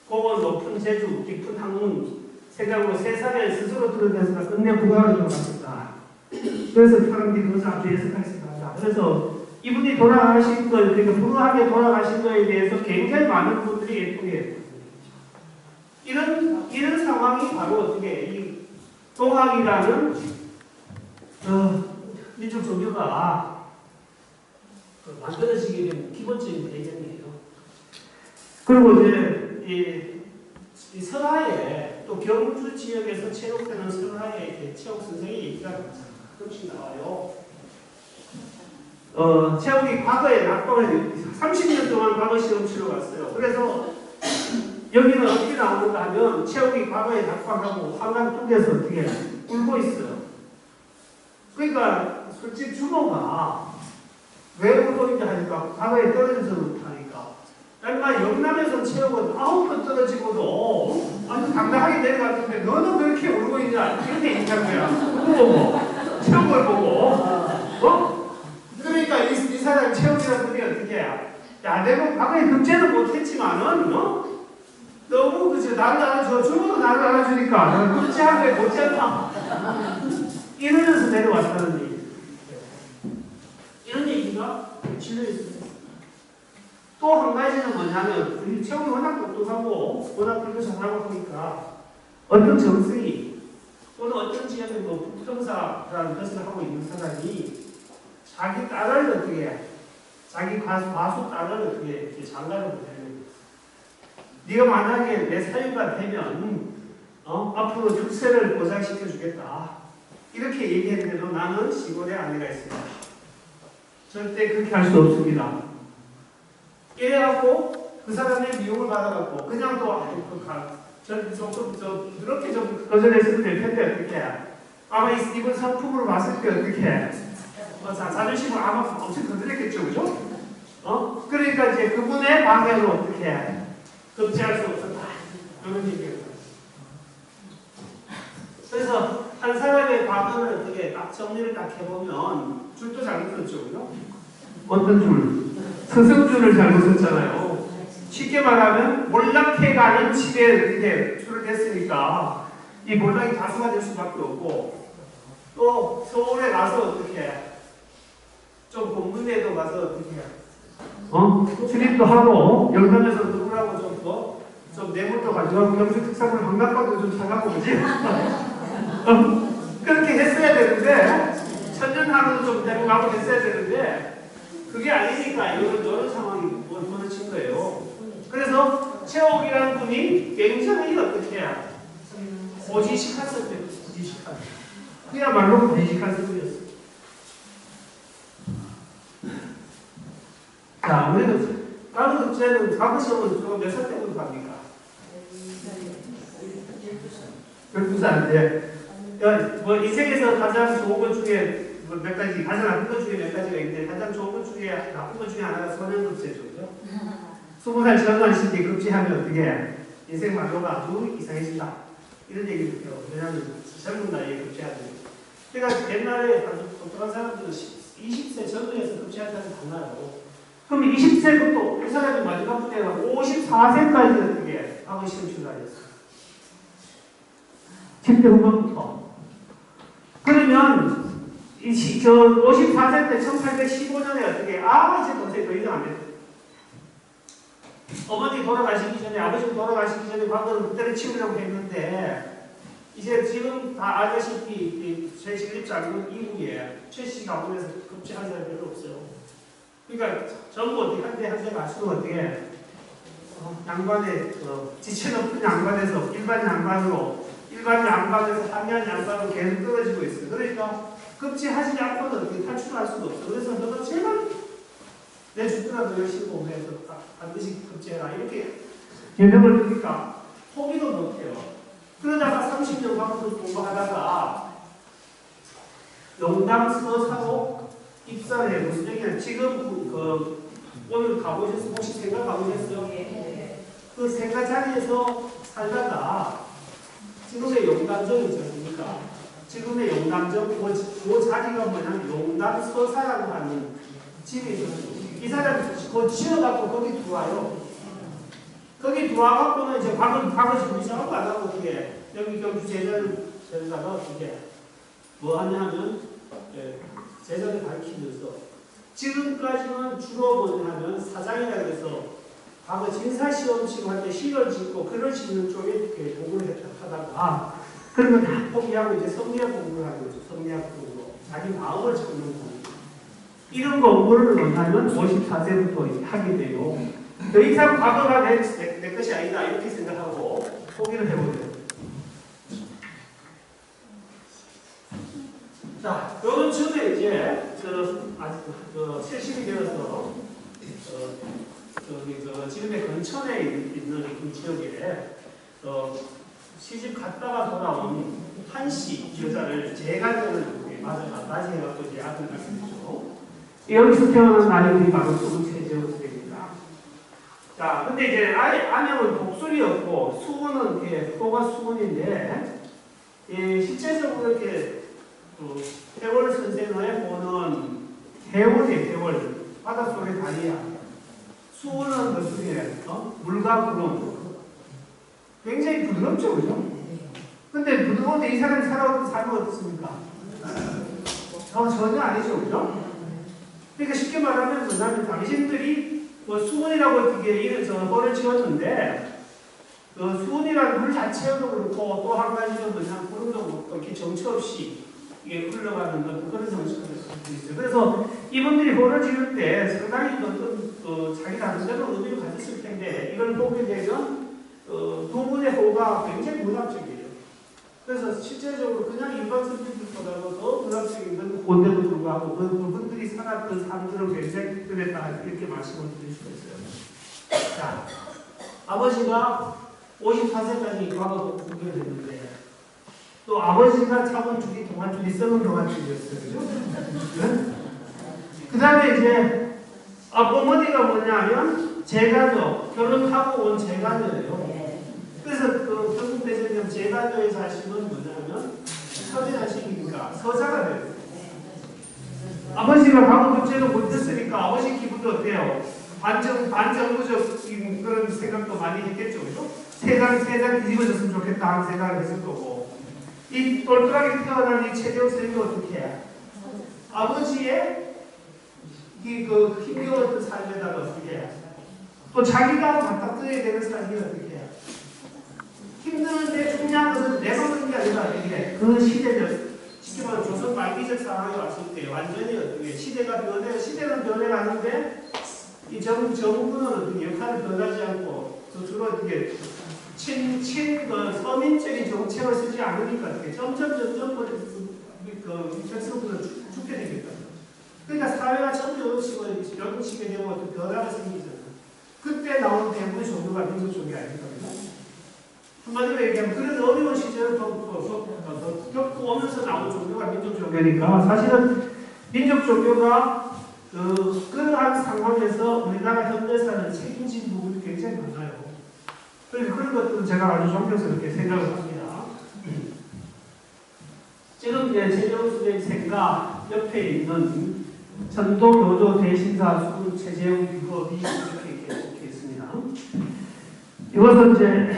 고원 높은 제주, 깊은 학문 생각으로 세상에 스스로 드러내서 끝내 부가를 들어갔다. 그래서 사람들이 그것을 아주 예측했습니다. 그래서 이분이 돌아가신 것, 그러니까 불우하게 돌아가신 것에 대해서 굉장히 많은 분들이 예쁘게 이런 상황이 바로 어떻게 이 동학이라는 민족 종교가 만들어지게 된 기본적인 배경이에요. 그리고 이제 이 설화에 또 경주 지역에서 체육되는 설화에 체육 선생이 얘기가 가끔씩 나와요. 체육이 과거에 낙방을 30년 동안 과거 시험 치러 갔어요. 그래서 여기는 어떻게 나오는가 하면 체육이 과거에 낙방하고 한강 쪽에서 어떻게 울고 있어요. 그러니까 솔직히 주모가 왜 울고 있냐 하니까 과거에 떨어져서 못하니까. 얼마 영남에서 체육은 9번 떨어지고도 아주 당당하게 내려갔는데 너는 왜 이렇게 울고 있냐 이렇게 얘기한 거야. 그거 보고 체육을 보고 그러니까 이 사람 체육이라는 분이 어떻게 해? 야 내가 과거에 금제는 못했지만은 너무 그저 나를 알아줘 주모도 나를 알아주니까 나는 금제한 거에 못지않다 이러면서 내려왔다는 얘기. 이런 얘기가 실려있습니다. 또 한 가지는 뭐냐면 우리 체육이 워낙 똑똑하고 워낙 그렇게 잘하고 하니까 어떤 정승이 또는 어떤 지역에 뭐 북정사라는 것을 하고 있는 사람이 자기 딸을 어떻게 해? 자기 과수 딸을 어떻게 이렇게 장가를 보내는 네가 만약에 내 사유가 되면 앞으로 출세를 보장시켜 주겠다 이렇게 얘기했는데도 나는 시골에 아내가 있습니다. 절대 그렇게 할 수 없습니다. 이래갖고 그 사람의 미움을 받아갖고 그냥 또 그렇게 좀 거절했으면 될 텐데 어떻게 해? 아마 이번 성품으로 봤을 때 어떻게 해? 자존심을 아마 엄청 건드렸겠죠, 그죠? 그러니까 이제 그분의 방향을 어떻게 해? 금지할 수 없었다. 이런 얘기예요. 그래서 한 사람의 과거를 어떻게 딱 정리를 딱 해보면 줄도 잘못 썼죠, 그죠? 어떤 줄? 스승줄을 잘못 썼잖아요. 쉽게 말하면 몰락해가는 집에 이렇게 줄을 댔으니까 이 몰락이 다수가 될 수밖에 없고 또 서울에 가서 어떻게 좀 공문에도 가서 어떻게 출입도 하고 영남에서 누구라고 좀 뇌물도 가져가고 경주 특산물 한강가도 좀 사가고 그지? 그렇게 했어야 되는데 천년하루도 좀 데려가고 했어야 되는데 그게 아니니까 이런 상황이 벌어진 거예요. 그래서 최옥이라는 분이 굉장히 어떻게 해야 고지식한 분이었어요. 고지식한. 그야말로 고지식한 분이었어요. 자, 우리는 다른 급제는 과거 시험은 몇 살 때부터 갑니까? 12살인데 뭐 인생에서 가장 좋은 것 중에 몇 가지, 가장 나쁜 것 중에 몇 가지가 있는데 가장 좋은 것 중에 나쁜 것 중에 하나가 소년급제죠. 20살 전후한 시기에 급제하면 어떻게 인생 만료가 아주 이상해진다. 이런 얘기를 해요. 왜냐하면 젊은 나이에 급제하는. 그러니까 옛날에 아주 똑똑한 사람들은 20세 전후에서 급제한다는 게 달라요. 그럼 20세부터 이 사람이 마지막 때가 54세까지 어떻게 과거 시험 출발했어요. 10대 후반부터. 그러면 54세 때 1815년에 어떻게 이제 동생 더 이상 안 돼. 어머니 돌아가시기 전에 아버지 돌아가시기 전에 과거는 그때를 치우려고 했는데 이제 지금 다 아시다시피 제 신립장군 이후에 최씨 가문에서 급제한 사람이 별로 없어요. 그러니까 전부 어떻게 한 대 갈수록 어떻게 양반의 지체 높은 양반에서 일반 양반에서 하면 양반으로 계속 떨어지고 있어요. 그러니까 급제하지 않고는 어떻게 탈출할 수도 없어. 그래서 너가 제발 내 죽더라도 열심히 공부해서 반드시 급제해라 이렇게 개명을 드니까 포기도 못해요. 그러다가 30년 공부하다가 영남 서사로 입사를 해. 무슨 얘기냐? 지금 오늘 가보셨어요? 혹시 생각 가보셨어요? 그 생각 자리에서 살다가 지금의 용담정이 있지 않습니까? 지금의 용담정 그 자리가 뭐냐면 용담 서사라고 하는 집이 있어요. 이 사람이 그거 지어갖고 거기 들어와요. 거기 들어와갖고는 이제 과거 준비작업도 안 하고 어떻게 여기 경주 제자가 어떻게 뭐 하냐면 제자를 가르치면서 지금까지는 주로 뭐냐면 사장이라 그래서 과거 진사시험치고 할 때 시를 짓고 글을 짓는 쪽에 이렇게 공부를 하다가 그런 걸 다 포기하고 이제 성리학 공부를 하고 있죠. 성리학 공부. 자기 마음을 찾는 공부. 이런 공부를 뭐냐면 54세부터 하게 되고 더 이상 과거가 내 것이 아니다 이렇게 생각하고 포기를 해버려요. 자, 요런 전에 이제 70이 되어서 지금의 근천에 있는 이 지역에 시집 갔다가 돌아온 한씨 여자를 제가정을 맞이 해갖고 이제 아들 낳았죠. 여기서 태어난 아이들이 바로 최재호 선생입니다. 자, 근데 이제 안영은 독수리였고 수원은 소가 수원인데 실제적으로 이렇게 해월 선생의 호는 해월이에요. 해월 바닷속의 다리야. 수원은 어떻게 물과 구름 굉장히 부드럽죠, 그죠? 근데 부드러운데 이 사람이 살아온 삶은 어떻습니까? 전혀 아니죠, 그죠? 그러니까 쉽게 말하면 뭐냐면 당신들이 수원이라고 어떻게 호를 지었는데 수원이라는 물 자체도 그렇고 또 한 가지는 뭐냐면 구름도 그렇고 이렇게 정처 없이 이게 흘러가는 그런 정치가 될 수 있어요. 그래서 이분들이 호를 지을 때 상당히 자기 나름대로 의미를 가졌을 텐데 이걸 보게 되면 두 분의 호가 굉장히 문학적이에요. 그래서 실제적으로 그냥 일반 선생님들보다도 더 문학적인 건 호인데도 불구하고 그분들이 살았던 삶들을 굉장히 특별했다 이렇게 말씀을 드릴 수가 있어요. 자, 아버지가 54세까지 과거 공부를 했는데 또 아버지가 참은 줄이 동안줄이 썩은 동안줄이었어요. 그죠? 네? 그 다음에 이제 어머니가 뭐냐면 제가녀, 결혼하고 온 제가녀예요. 그래서 경북 대전령 제가녀의 자식은 뭐냐면 서대자식이니까 서자가 돼요. 아버지가 과거 급제도 못했으니까 아버지 기분도 어때요? 반정부적인 그런 생각도 많이 했겠죠. 그죠? 세상 뒤집어졌으면 좋겠다 하는 생각을 했을 거고 이 똘똘하게 태어난 이 최재호 선생님이 어떻게 해? 아버지의 그 힘겨웠던 삶에다가 어떻게 해요? 또 자기가 맞닥뜨려야 되는 삶이 어떻게 해요? 힘드는데 중요한 것은 내가 그런 게 아니라 이게 그 시대를 쉽게 말하면 조선 말기적 상황에 왔을 때 완전히 어떻게 시대가 시대는 변해가는데 이 정부는 어떻게 역할을 변하지 않고 주로 어떻게 서민적인 정책을 쓰지 않으니까 어떻게 점점 백성들은 죽게 되겠다. 그러니까 사회가 점점 이런 식의 되면 어떤 변화가 생기잖아. 그때 나온 대부분의 종교가 민족 종교 아닙니까? 한마디로 얘기하면 그런 어려운 시절을 겪고 오면서 나온 종교가 민족 종교니까 사실은 민족 종교가 그러한 상황에서 우리나라 현대사를 책임진 부분이 굉장히 많아요. 그래서 그런 것들은 제가 아주 존경스럽게 생각을 합니다. 지금 이제 최재훈 선생님 생각 옆에 있는 전도교조 대신사 수군 최재훈 비법이 이렇게 있습니다. 이것은 이제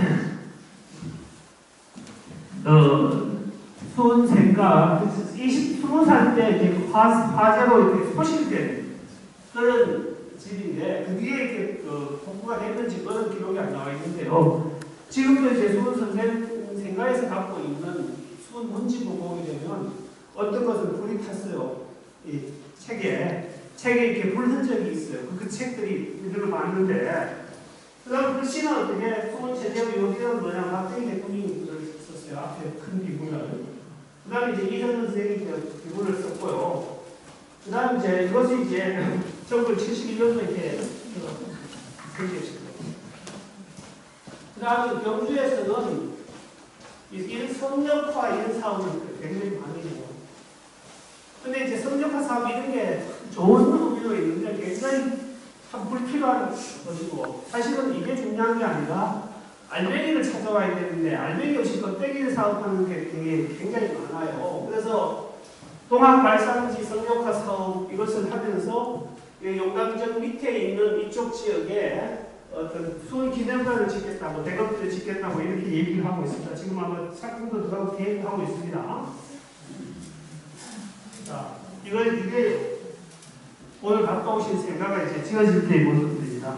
수훈 생각 20살 때 이제 화재로 이렇게 소실된 그런 집인데 그 뒤에 이렇게 복구가 됐는지 그런 기록이 안 나와 있는데요. 지금도 이제 수훈 선생 생가에서 갖고 있는 수훈 문집을 보게 되면 어떤 것은 불이 탔어요. 이 책에 이렇게 불 흔적이 있어요. 그 책들이 이들을 봤는데 그다음 글씨는 어떻게 수훈 최재훈 여기는 뭐냐 박정희 대통령이 글을 썼어요. 앞에 큰 비문을. 그다음에 이제 이현선 선생님이 비문을 썼고요. 그다음 이제 이것이 이제 1971년도에 이렇게 그랬습니다. 그다음에 경주에서는 이런 성역화 이런 사업을 굉장히 많이 해요. 근데 이제 성역화 사업 이런 게 좋은 의미로 있는데 굉장히 참 불필요한 것이고 사실은 이게 중요한 게 아니라 알맹이를 찾아와야 되는데 알맹이 없이 껍데기를 사업하는 게 굉장히 많아요. 그래서 동학발상지 성역화 사업 이것을 하면서 용담정 밑에 있는 이쪽 지역에 어떤 수훈 기념관을 짓겠다, 뭐 대검들을 짓겠다, 뭐 이렇게 얘기를 하고 있습니다. 지금 아마 착공도 들어가고 계획을 하고 있습니다. 자, 이게 오늘 갔다 오신 생가가 이제 지어질 때의 모습입니다.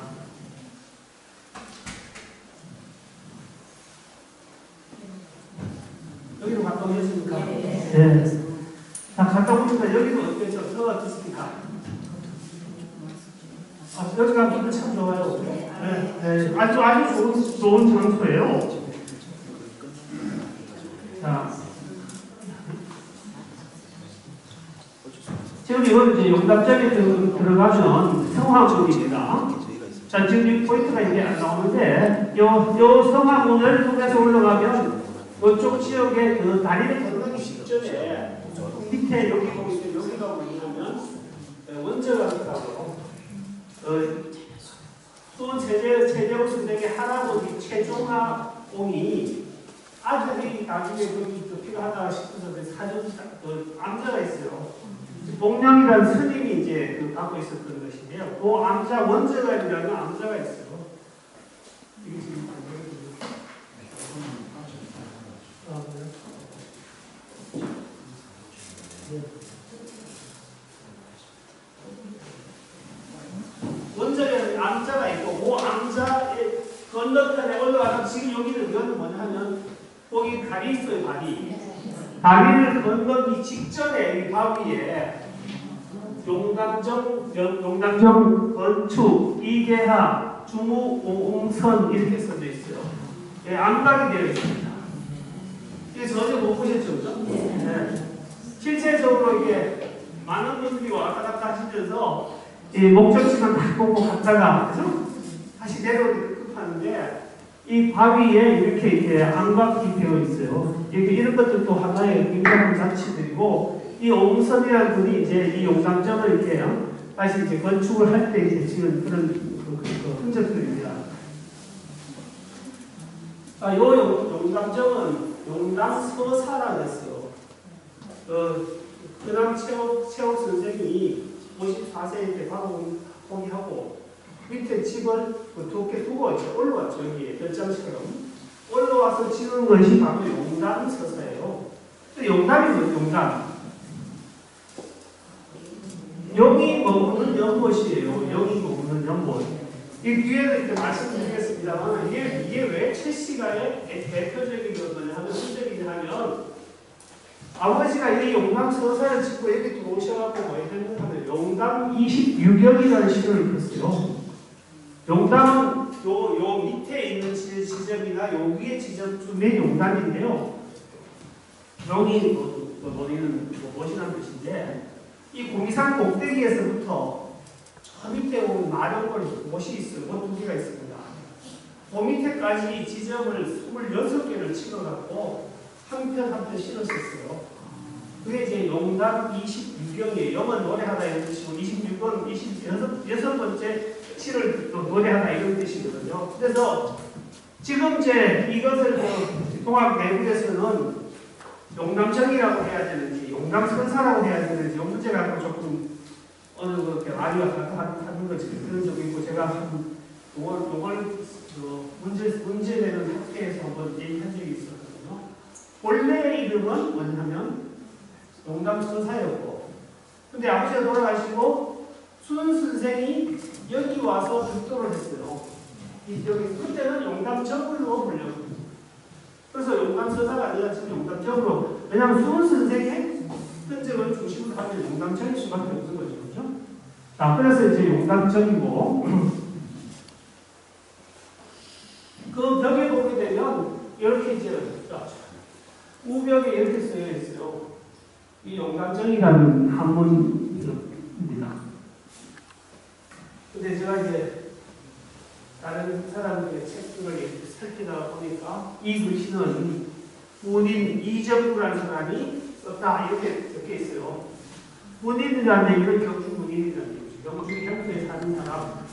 여기로 갔다 오셨습니까? 네. 자, 갔다 오니까 여기도 어때요? 더 어떻습니까? 여기 가면 참 좋아요. 네. 아주 좋은 장소예요. 자. 지금 이건 이제 용담장에 들어가면 성화문입니다. 자, 지금 이 포인트가 이게 안 나오는데, 요 성화문을 통해서 올라가면, 이쪽 지역에 그 다리를 건너기 직전에, 밑에 여기 보고 있어요. 여기가 뭐냐면, 원저가 있다고요. 수훈 최재훈 선생의 할아버지 최종하 공이 아들이 나중에 거기 필요하다 싶어서 사준 암자가 있어요. 복령이라는 스님이 이제 갖고 있었던 것인데요. 그 암자 원저관이라는 암자가 있어요. 이게 지금 원저에는 암자가 있고 그 암자의 건너편에 올라가서 지금 여기는 이거는 뭐냐 하면 거기 다리 있어요. 다리를 건너기 직전에 이 바위에 용담정 건축 이계하 주무옹선 이렇게 써져 있어요. 예, 암각이 되어 있습니다. 이게 전혀 못 보셨죠, 그죠? 네. 실제적으로 이게 많은 분들이 왔다 갔다 하시면서 이 목적지만 딱 보고 갔다가 그죠? 다시 내려오기 급하는데 이 바위에 이렇게 암각이 되어 있어요. 이런 것들도 하나의 민감한 장치들이고 이 옹선이라는 분이 이제 이 용담정을 이렇게 다시 이제 건축을 할 때 이제 지금 그런 흔적들입니다. 요 용담정은 용담서사라고 했어요. 그다음 최옥 선생이 54세에 때 바로 포기하고 밑에 집을 두개 두고 이제 올라왔죠. 여기 별장처럼 올라와서 지은 것이 바로 용담서사예요. 용담이 뭐죠? 영이 머무는 연못이에요. 영이 머무는 연못. 이 뒤에 이렇게 말씀드리겠습니다만 이게 왜 최씨가의 대표적인 거냐 하면 흔적이냐 하면 아버지가 이 용담 서사를 짓고 여기 들어오셔갖고 뭐 했냐면 용담 26경이라는 시를 폈어요. 용담은 요 밑에 있는 지점이나 요 위에 지점쯤의 용담인데요. 용이 머리는 못이라는 뜻인데 이 공산 꼭대기에서부터 저 밑에 오는 마련골 못이 있어요. 못 두 개가 있습니다. 그 밑에까지 지점을 26개를 찍어갖고 한 편 한 편 실었었어요. 그게 이제 용담 26경이에요. 영은 노래하다 이런 뜻이고 26은 26번째 시를 노래하다 이런 뜻이거든요. 그래서 지금 이제 이것을 동학 내부에서는 용담정이라고 해야 되는지 용담선사라고 해야 되는지 이 문제 갖고 조금 어느 그렇게 말이와 하는 것이 그런 적이 있고 제가 요걸 문제 내는 학회에서 한번 얘기한 적이 있었거든요. 본래의 이름은 뭐냐면 용담선사였고 근데 아버지가 돌아가시고 수은 선생이 여기 와서 득도를 했어요. 여기 그때는 용담정으로 불렸거든요. 그래서 용담서사가 아니라 지금 용담정으로 왜냐하면 수은 선생의 흔적을 중심으로 하면 용담정일 수밖에 없는 거죠. 그렇죠? 자, 그래서 이제 용담정이고 그 벽에 보게 되면 이렇게 이제 우벽에 이렇게 쓰여 있어요. 이 용담정이라는 한문입니다. 근데 제가 이제 다른 사람들의 책들을 살피다 보니까 이 글씨는 문인 이정구라는 사람이 썼다 이렇게 적혀 있어요. 문인이라는 얘기는 경주 문인이라는 얘기죠. 경주 경주에 사는 사람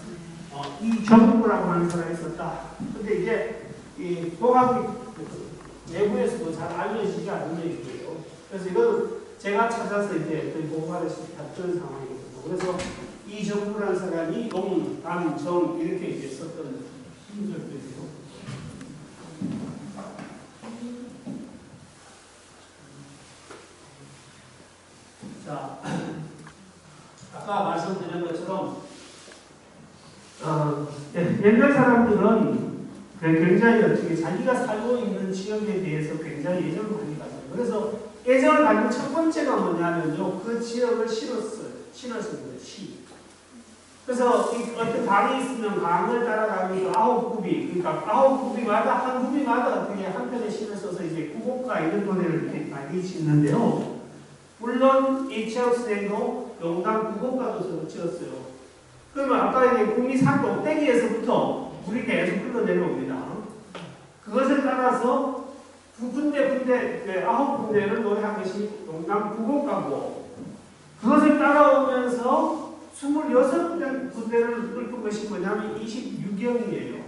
이정구라고 하는 사람이 썼다. 근데 이제 이 동학이 내부에서도 잘 알려지지 않는 얘기예요. 그래서 이건 제가 찾아서 이제 거의 보고를 봤던 상황이거든요. 그래서 이정구라는 사람이 용, 남, 정 이렇게 이제 썼던 흔적들이에요. 자, 아까 말씀드린 것처럼 옛날 사람들은 굉장히 어떻게 자기가 살고 있는 지역에 대해서 굉장히 애정을 많이 가져요. 그래서 애정을 가진 첫 번째가 뭐냐면요, 그 지역을 신었습니다. 시. 그래서 어떤 강이 있으면 강을 따라가면서 9굽이, 그러니까 9굽이마다 한 굽이마다 어떻게 한 편의 시를 써서 이제 구곡가 이런 노래를 이렇게 많이 짓는데요. 물론 이채영 선생도 용담 구곡가도 지었어요. 그러면 아까 이제 국리산 꼭대기에서부터 물이 계속 흘러내려옵니다. 그것을 따라서 두 군데 9군데를 노래한 것이 용담 구곡가고 그것을 따라오면서 26군데를 읊은 것이 뭐냐면 26경이에요.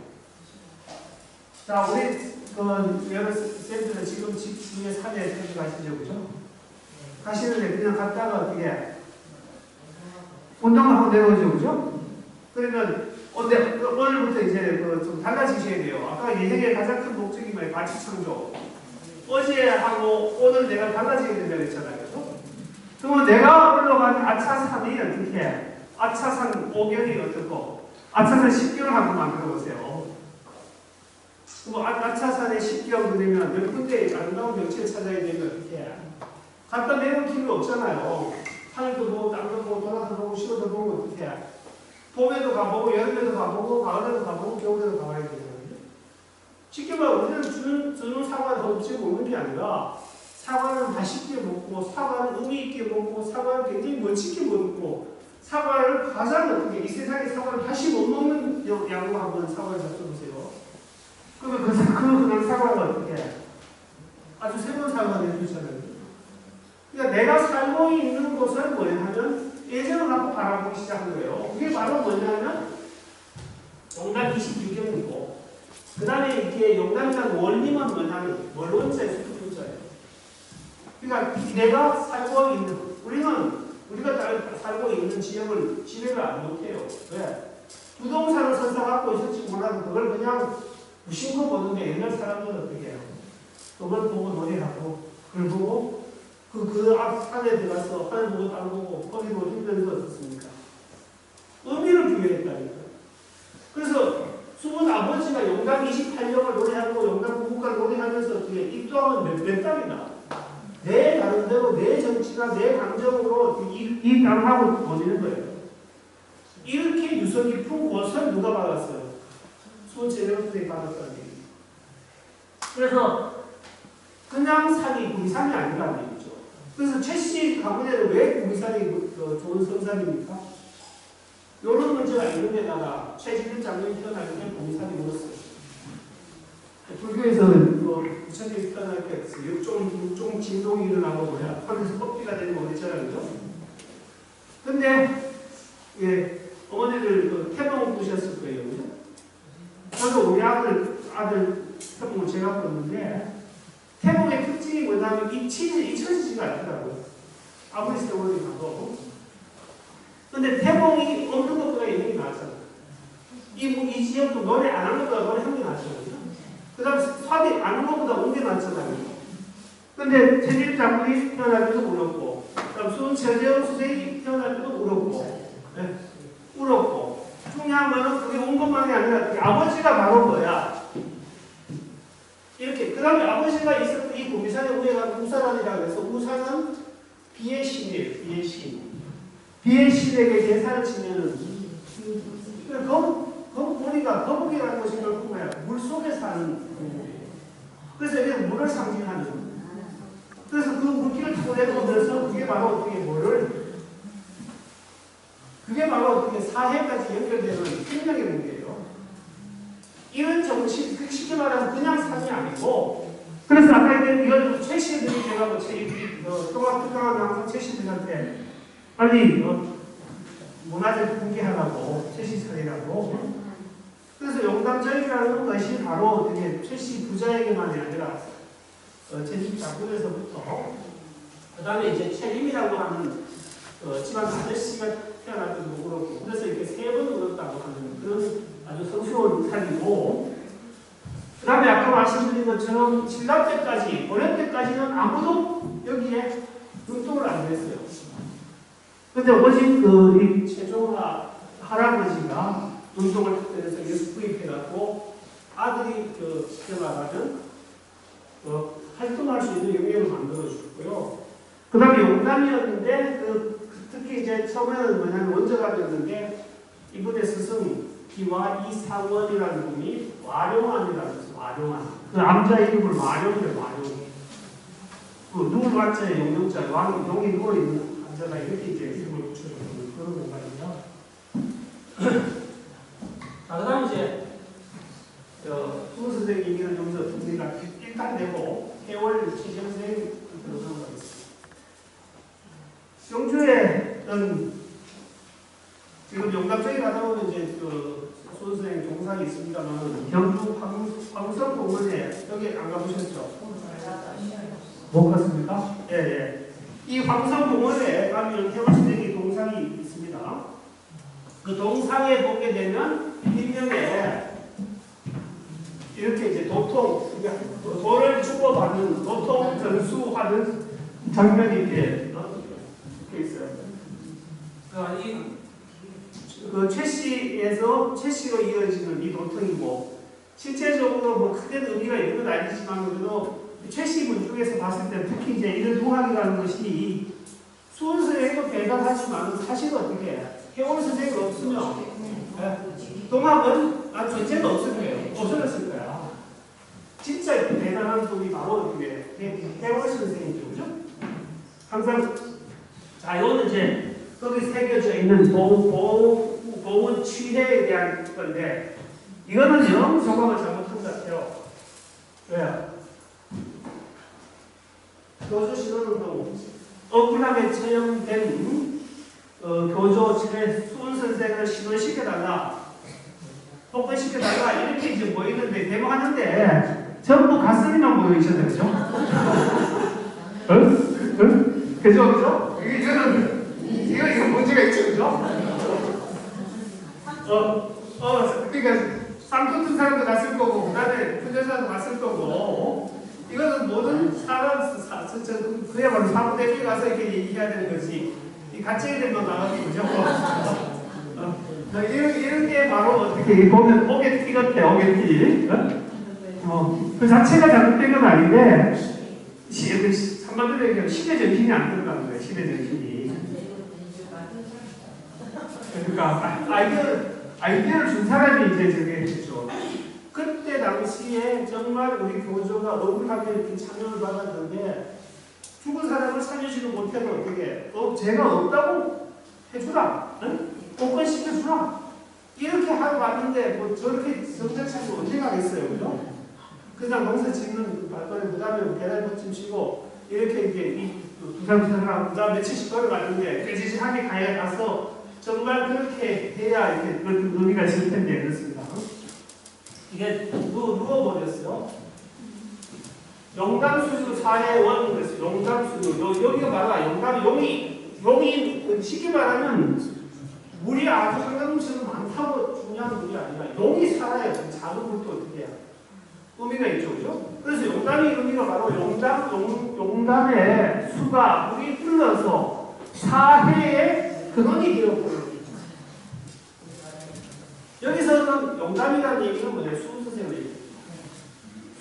자, 우리 여러 쌤들은 지금 집 주위에 산에 자주 가시죠, 그죠? 가시는데 그냥 갔다가 어떻게 운동을 하고 내려오죠, 그죠? 그러면 오늘부터 이제 좀 달라지셔야 돼요. 아까 예정의 가장 큰 목적이 뭐예요? 가치 창조. 어제하고 오늘 내가 달라져야 된다고 했잖아요, 그죠? 그러면 내가 올라간 아차산이 어떻게 아차산 5경이 어떻고 아차산 10경을 한번 만들어 보세요. 그럼 아차산의 10경 그러면 몇 군데 아름다운 명치를 찾아야 되면 어떻게 갖다 내려올 필요 없잖아요. 하늘도 보고 땅도 보고 돌아도 보고 시로도 보고 어떻게 봄에도 가보고 여름에도 가보고 가을에도 가보고 겨울에도 가봐야 되잖아요. 쉽게 말하면 우리는 주는 사과를 없이 먹는 게 아니라 사과는 맛있게 먹고 사과는 의미 있게 먹고 사과는 굉장히 멋지게 먹고 사과를 가장 어떻게 이 세상에 사과를 다시 못 먹는 양으로 한번 사과를 잡숴보세요. 그러면 그냥 사과가 어떻게 아주 새로운 사과가 되어주잖아요. 그러니까 내가 살고 있는 곳은 뭐냐면 예전을 갖고 바라보기 시작한 거예요. 그게 바로 뭐냐면 용담 26경이고 그 다음에 이게 용담이라는 원리만 뭐냐면 원론자의 수투자예요. 그러니까 내가 살고 있는 우리가 살고 있는 지역을 지배를 안 못해요. 왜? 부동산을 선사갖고 있을지 몰라도 그걸 그냥 무심코 보는데 옛날 사람들은 어떻게 해요? 그걸 보고 노래하고 그걸 보고 그 그 앞 산에 들어가서 하늘 보고 땅 보고 거기 뭐 힘든 거 어떻습니까? 의미를 부여했다니까요. 그래서 수분 아버지가 용담 28년을 노래하고 용담 구국가를 노래하면서 어떻게 입도하면 몇 달이다. 내 나름대로 내 정치나 내 감정으로 이 땅하고 보내는 거예요. 이렇게 유서 깊은 곳을 누가 받았어요? 수원 제대로들이 받았다는 얘기죠. 그래서 그냥 산이 구리산이 아니라는 얘기죠. 그래서 최씨 가문에는 왜 구리산이 좋은 성산입니까? 이런 문제가 있는 데다가 최진일 장군이 태어나는데 구리산이 물었어요. 불교에서는 부처님이 태어날 때 육종 진동이 일어나고 뭐야 하면서 껍질가 되는 거 그랬잖아요. 그죠? 근데 예, 어머니를 태봉을 부셨을 거예요. 그죠? 저도 우리 아들 태봉을 제가 뒀는데 태봉의 특징이 뭐냐면 잊혀지지가 않더라고요. 아무리 세월이 가도. 근데 태봉이 없는 것보다 있는 게 낫잖아요. 이 지역도 노래 안 한 것보다 노래 한 게 낫잖아요. 그 다음 사대 안 한 것보다 온 게 낫잖아요. 근데 최진일 장군이 태어날 때도 울었고, 그 다음 수원 최재원 수생이 태어날 때도 울었고, 네? 울었고. 중요한 거는 그게 온 것만이 아니라 아버지가 바로 뭐야? 이렇게. 그 다음에 아버지가 있었던 이 구미산에 우리가 우사란이라고 해서 우사는 비의 신이에요. 비의 신. 비의 신에게 제사를 치면은 거북이가 거북이라는 것이 결국 뭐야? 물 속에 사는 거북이에요. 그래서 이게 물을 상징하는. 그래서 그 물길을 타고 내려오면서 그게 바로 어떻게 사해까지 연결되는 생명의 문제예요. 이런 정치, 쉽게 말하면 그냥 산이 아니고, 그래서 아까 이걸 최씨들이 제가 통합특강하면 항상 최씨들한테 빨리 문화재 공개하라고, 최씨산이라고. 그래서 용담절이라는 것이 바로 어떻게 최씨 부자에게만이 아니라 최씨 장군에서부터 그 다음에 이제 최림이라고 하는 집안 아저씨가 태어날 때도 그렇고 그래서 이렇게 3번 울었다고 하는 그런 아주 성스러운 산이고 그 다음에 아까 말씀드린 것처럼 신라 때까지 고려 때까지는 아무도 여기에 눈독을 안 냈어요. 근데 오직 이 최종화 할아버지가 눈독을 특별해서 여기서 구입해갖고 아들이 말하는 활동할 수 있는 영역을 만들어줬고요. 그 다음에 용담이었는데 특히 이제 처음에는 뭐냐면 원조감이었는데 이분의 스승 기와 이상원이라는 분이 와룡안이라고 해서 와룡안 그 남자 이름을 와룡이래요. 와룡 누구 한자에 용용자 용이 누워 있는 한자가 이렇게 이제 이름을 붙여주는 그런 공간이에요. 자, 그 다음 이제 수 선생님 얘기를 좀 더 우리가 일단 내고 해월 최정생 들어가는 거 있습니다. 영주에 지금 용담쪽에 가다 보면 이제 수 선생님 동상이 있습니다만 경주 황성공원에 여기 안 가보셨죠? 못 갔습니까? 예, 예. 이 황성공원에 가면 해월 선생님 동상이 있습니다. 그 동상에 보게 되면 일명에 이렇게 이제 도를 주고받는 도통 전수하는 장면이 이렇게 있어요. 최씨로 이어지는 이 도통이고 실제적으로 뭐 크게 의미가 있는 건 아니지만 그래도 최씨 문중에서 봤을 때 특히 이제 이런 동학이라는 것이 수원 선생도 대단하지만 사실 어떻게 해월 선생이 없으면 동학은 전체가 없을 거예요. 없어졌을 거야. 진짜 대단한 분이 바로 해월 선생이죠. 그죠? 항상 자, 이거는 이제 거기 새겨져 있는 보훈 취해에 대한 건데 이거는 영 조각을 잘못한 것 같아요. 왜요? 교조 신호는 억울함에 처형된 교조 집에 수훈 선생을 신원시켜달라 복권시켜달라 이렇게 이제 모이는데 데모하는데 전부 가슴이만 모여 있었는데 그죠? 그죠? 그죠? 이거 문제가 있죠, 그죠? 그러니까 쌍꺼풀 사람도 갔을 거고, 그 다음에 훈련사도 갔을 거고, 이거는 모든 사람, 그야말로 사무대에 가서 이렇게 얘기해야 되는 거지. 이 가짜애들만 나가지고 무조건. 이런 게 바로 어떻게 보면 오게티 같아, 오게티. 그 자체가 잘못된 건 아닌데, 한마디로 얘기하면 시대 정신이 안 들어가는 거예요, 시대 정신이. 그러니까, 아이디어를 준 사람이 이제 저게 했죠. 그때 당시에 정말 우리 교조가 억울하게 이렇게 참여를 받았는데, 죽은 사람을 살려주지 못해도 어떻게, 죄가 없다고 해주라. 응? 복권시켜주라. 이렇게 하고 왔는데, 뭐 저렇게 정착하고 언제 가겠어요, 그죠? 그냥 농사 짓는 발걸음, 그 다음에 계단 받침 치고, 이렇게 이제 이 부산부산하고, 그 다음 며칠씩 걸어갔는데, 꾀지지하게 가서, 정말 그렇게 해야 이렇게 그런 의미가 있을 텐데, 그렇습니다. 이게 누워버렸어요. 영담수주 사회원, 그래서 영담수주, 여기가 말아, 용이, 쉽게 말하면, 물이 아주 상당수는 많다고 중요한 물이 아니라, 용이 살아야 작은 물도 어떻게 해요? 의미가 있죠, 그죠? 그래서 용담의 의미가 바로 용담의 수가 물이 흘러서 사해의 근원이 되었고, 여기서는 용담이라는 얘기는 뭐예요? 수은 선생의 얘기.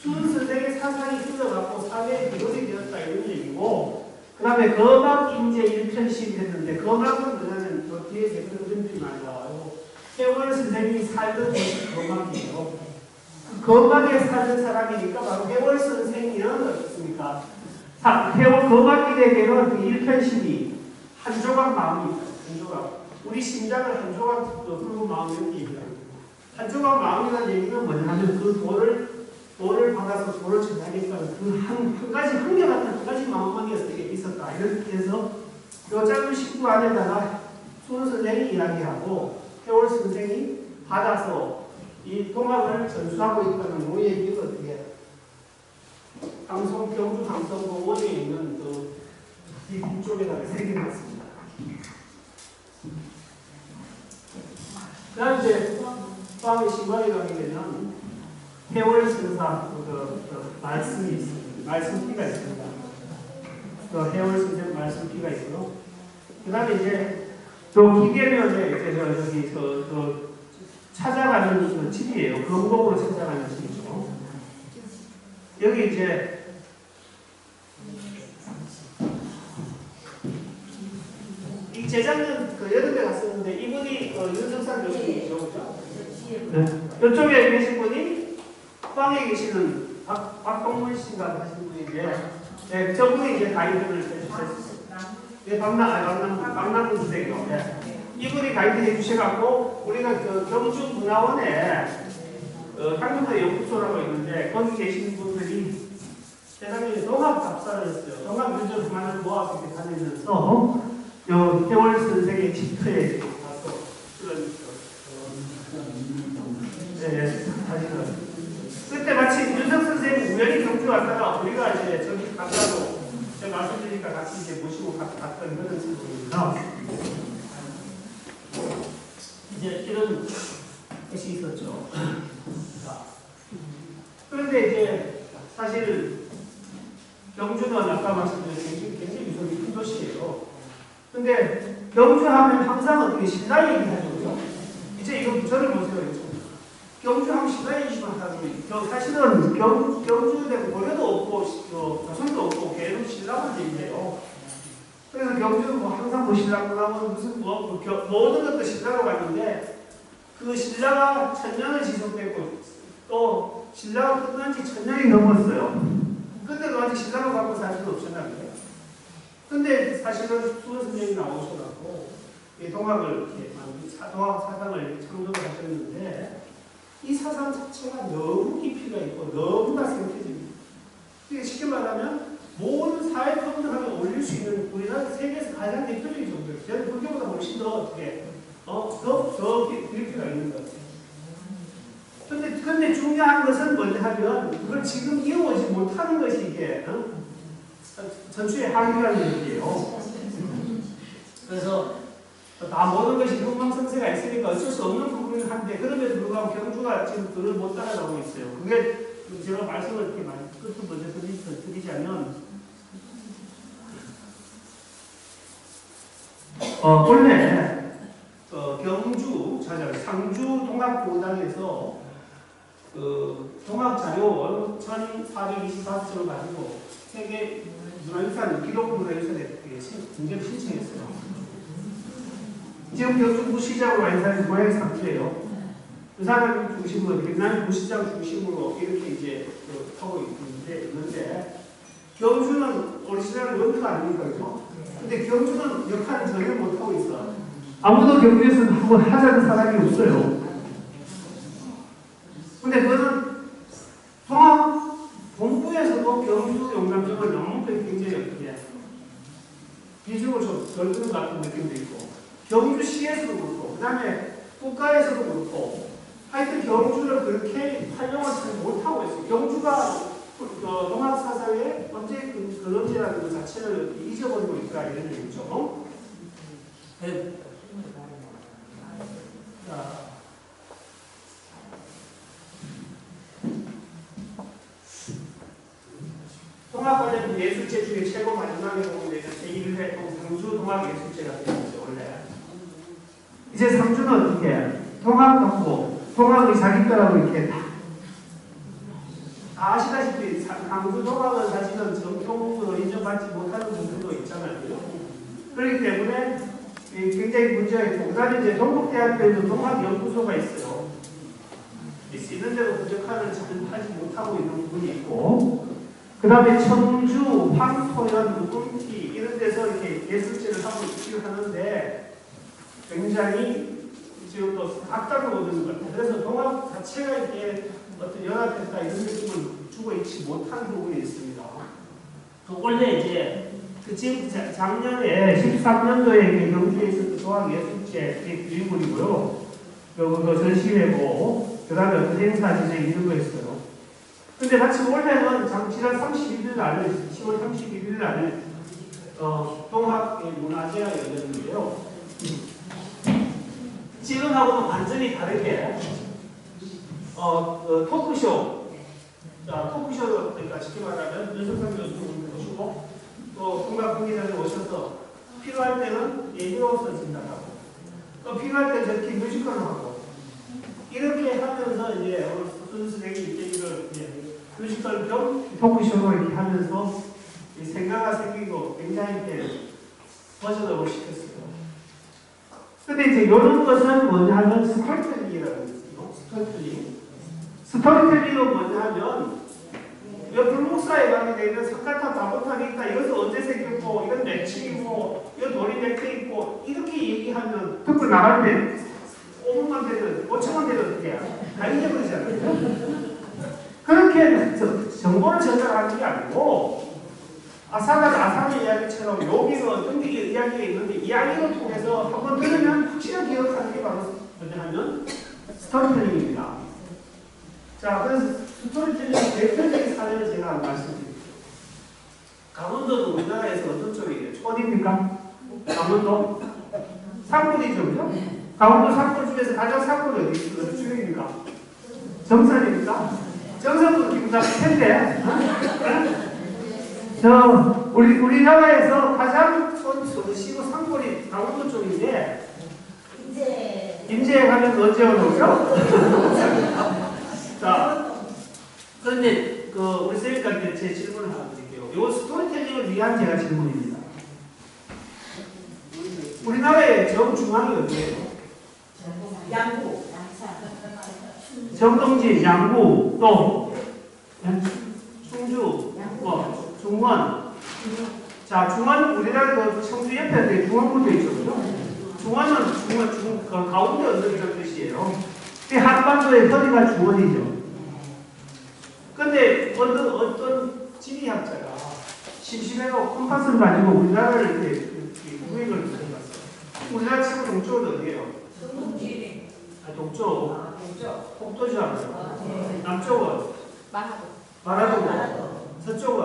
수은 선생의 사상이 흘러갖고 사회의 근원이 되었다 이런 얘기고, 그 다음에 거막 인재 1편씩 했는데, 거막은 뭐냐면 저 뒤에 댓글 그림이 많이 나와요. 해월 선생님이 살던 곳이 거막이에요. 거막에 사는 사람이니까 바로 해월 선생님은 어떻습니까? 거막인에게는 그 1편식이 한 조각 마음이 있어요. 한 조각. 우리 심장을 한 조각 풀고 마음이라는 얘기예요. 한 조각 마음이라는 얘기는 뭐냐면 그 돌을 받아서 돌을 전하니까 그 한 가지, 한결같은 한 가지 마음만이 어떻게 있었다. 이렇게 해서 요 짧은 19 안에다가 수은 선생이 이야기하고 해월 선생이 받아서 이 동학을 전수하고 있다는 그 얘기가 어떻게 해요? 경주 강성공원에 있는 이 뒤쪽에다가 새겨놨습니다. 그 다음 이제 수학의 신관에 가게 되면 해월 선사 말씀이 있습니다. 말씀기가 있습니다. 해월 선생 말씀기가 있고요. 그 다음에 이제 기계면에 이제 찾아가는 집이에요. 금곡으로 찾아가는 집이죠. 여기 이제 이 재작년 여름에 갔었는데 이분이 윤석산 교수님이죠, 그죠? 네. 이쪽에 계신 분이 후방에 계시는 박동문 씨가 하신 분인데, 네, 저분이 이제 가이드를 해주셨어요. 네, 박남문 선생이요. 네. 이분이 가이드 해주셔갖고 우리가 경주 문화원에 한국의 연구소라고 있는데 거기 계신 분들이 세상에 동학 답사를 했어요. 동학 유전 하나를 모아서 이렇게 다니면서 해월 선생의 집터에 가서 그런 사실은 그때 마치 윤석 선생님 우연히 경주 왔다가 우리가 이제 저기 갔다고 제가 말씀드리니까 같이 이제 모시고 갔던 그런 친구입니다. 이제 이런 것이 있었죠. 그런데 이제 사실 경주는 아까 말씀드린 굉장히 유속이 큰 도시예요. 근데 경주하면 항상 어떻게 신라 얘기하죠, 그죠? 이제 이거 저를 보세요. 경주하면 신라 얘기만 하고 사실은 경주에 고려도 없고 조선도 없고 계속 신라만 얘기해요. 그래서 경주는 항상 신라고 하면 무슨 모든 것도 신라로 갔는데 그 신라가 1000년을 지속되고 또 신라가 끝난 지 1000년이 넘었어요. 그때도 아직 신라로 갖고 살 수는 없었나요? 근데 사실은 수은 선생님이 나오셔갖고 이 동학을 이렇게 동학 사상을 창조를 하셨는데 이 사상 자체가 너무 깊이가 있고 너무나 생태적입니다. 쉽게 말하면 모든 사회 평등함에 올릴 수 있는 우리나라 세계에서 가장 대표적인 종교예요. 저는 불교보다 훨씬 더 어떻게 더 깊이가 있는 것 같아요. 근데 중요한 것은 뭐냐 하면 그걸 지금 이어오지 못하는 것이 이게 전추의 학이라는 얘기예요. 그래서 다 모든 것이 흥망성쇠가 있으니까 어쩔 수 없는 부분이긴 한데 그럼에도 불구하고 경주가 지금 그걸 못 따라가고 있어요. 그게 제가 말씀을 이렇게 많이 끝부터 먼저 드리자면 원래 경주, 상주 동학보당에서 동학자료원 1424점을 가지고 세계 문화유산, 기록 문화유산에 등재를 신청했어요. 지금 경주 부시장으로 많이 사는 고향이 상주예요. 그 사람 중심으로, 경남 부시장 중심으로 이렇게 이제 하고 있는데, 경주는 오리지널 원투가 아닙니까? 그죠? 근데 경주는 역할을 전혀 못하고 있어. 아무도 경주에서 한번 하자는 사람이 없어요. 근데 그거는 통합 본부에서도 경주 영감정을 너무 굉장히 어떻게 비중을 좀 덜 드는 것 같은 느낌도 있고, 경주시에서도 그렇고, 그 다음에 국가에서도 그렇고, 하여튼 경주를 그렇게 활용을 잘 못하고 있어요. 경주가 동학사상의 언제 근원지라는 것 자체를 잊어버리고 있다, 이런 얘기죠. 네. 자. 동학 관련 예술제 중에 최고 마지막에 보면 되는 제1회 상주 동학예술제가 되었죠, 원래. 이제 상주는 어떻게 동학정보, 동학의 자기과라고 이렇게 다 아시다시피 상주 동학은 사실은 정통으로 인정받지 못하는 부분도 있잖아요. 그렇기 때문에 굉장히 문제가 있고, 그 다음에 이제 동국대학교에도 동학연구소가 있어요. 있는데도 그 역할을 잘 하지 못하고 있는 부분이 있고, 그 다음에 청주, 황토연, 묵은티 이런 데서 이렇게 예술제를 하고 있기를 하는데 굉장히 지금 또 각각을 얻는 것 같아요. 그래서 동학 자체가 이렇게 어떤 연합했다 이런 느낌을 주고 있지 못한 부분이 있습니다. 원래 이제 지금 작년에 13년도에 경주에 있었던 동학예술제 유인물이고요. 그 전시회고, 그 다음에 어떤 행사 진행 이런 거 했어요. 근데 마침 원래는 지난 31일 날, 10월 31일 날, 동학 문화제가 열렸는데요. 지금하고는 완전히 다르게, 토크쇼. 자, 토크쇼, 그러니까 쉽게 말하면, 윤석열 교수님 모시고, 또 동학 관계자들 오셔서, 필요할 때는 예비로서 진단하고, 또 필요할 때는 저렇게 뮤지컬을 하고, 이렇게 하면서 이제, 선생님이 이를 뮤지컬 겸 토크쇼로 이렇게 하면서 생각가 생기고 굉장히 버전업을 시켰어요. 근데 이제 이런 것은 뭐냐 하면 스토리텔링이라고 있어요. 스토리텔링. 스토리텔링은 뭐냐 하면, 이 불목사에 가게 되면 석가탄 바보탄이 있다. 이것은 언제 생겼고, 이건 매칭이고, 이건 돌이 맥혀 있고, 이렇게 얘기하면 듣고 나갈 때 5분만 되든 5천원 되든 어떻게 해요? 다 잊어버리잖아요. 그렇게 정보를 전달하는 게 아니고, 아사의 이야기처럼 여기는 어떤 이야기가 있는데 이야기를 통해서 한번 들으면 확실하게 기억하는 게 바로 뭐냐 하면 스토리텔링입니다. 자, 그래서 스토리텔링 대표적인 사례를 제가 말씀드릴게요. 강원도는 우리나라에서 어떤 쪽이에요? 어디입니까? 강원도? 산골이죠, 그죠? 강원도 산골 중에서 가장 산골이 어디 쪽입니까? 정선입니까? 정선도 기분이 텐데, 우리나라에서 가장 서시고 산골이 강원도 쪽인데, 임제에 가면 언제 오죠? 자, 그런데 우리 선생님께 제 질문을 하나 드릴게요. 이거 스토리텔링을 위한 제가 질문입니다. 우리나라의 정중앙이 어디예요? 양구. 정동진, 양구, 또 충주, 중원. 자, 중원 우리나라 청주 옆에 중원구도 있죠, 그죠? 중원은 가운데 언덕이라는 뜻이에요. 한반도의 허리가 중원이죠. 근데 어떤 지리학자가 심심해서 컴파스를 가지고 우리나라를 이렇게 구획을 해봤어요. 우리나라 최고 동쪽은 어디예요? 동쪽. 폭도지 않아요. 남쪽은? 마라도. 서쪽은?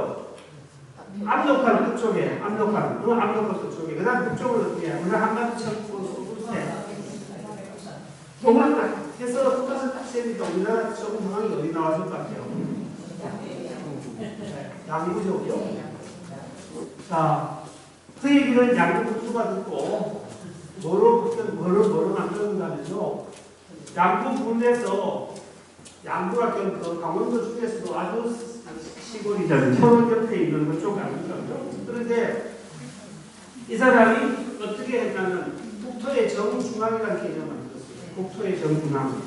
압록강 끝쪽에. 압록강 끝쪽에. 그 다음 북쪽은 어떻게 해요? 우리가 한반도 최고 동남아 해서 컴파스 딱 세니까 우리나라 조금 중앙이 어디 나왔을 것 같아요? 양구죠. 자, 그 얘기는 양구 국수가 듣고 뭐로 만들었냐면요. 양구 군에서 양구가 그 강원도 중에서도 아주 시골이잖아요. 천원 옆에 있는 그쪽 아니죠. 그런데 이 사람이 어떻게 했냐면 국토의 정중앙이라는 개념을 만들었어요. 국토의 정중앙.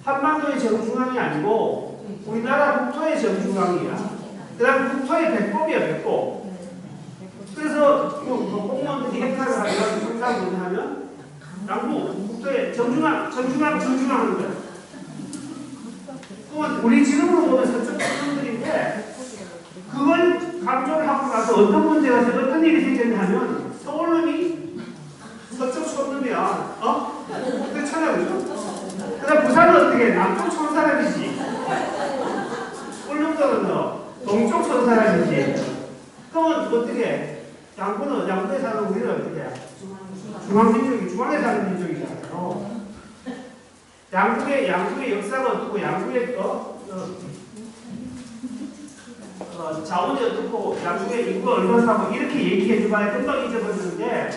한반도의 정중앙이 아니고 우리나라 국토의 정중앙이야. 그 다음 국토의 배꼽이야, 배꼽. 그래서 공무원들이 행사를 하면 항상 뭐냐 하면 양구, 국토의 정중앙 하는 거야. 그러면 우리 지금으로 보면 서쪽 사람들인데 그걸 강조를 하고 나서 어떤 문제가 생겨, 어떤 일이 생겼냐면 서울놈이 서쪽 촌놈이야. 그렇잖아, 그죠? 그 다음 부산은 어떻게 해? 남쪽 촌 사람이지. 울릉도는 동쪽 촌 사람이지. 그러면 어떻게 해? 양구에 사는 우리는 어떻게 해? 중앙에 사는 민족이잖아요. 양구의 역사가 어떻고, 양구의 자원이 어떻고, 양구의 인구가 얼마나 사고, 이렇게 얘기해줘봐야 금방 잊어버리는데,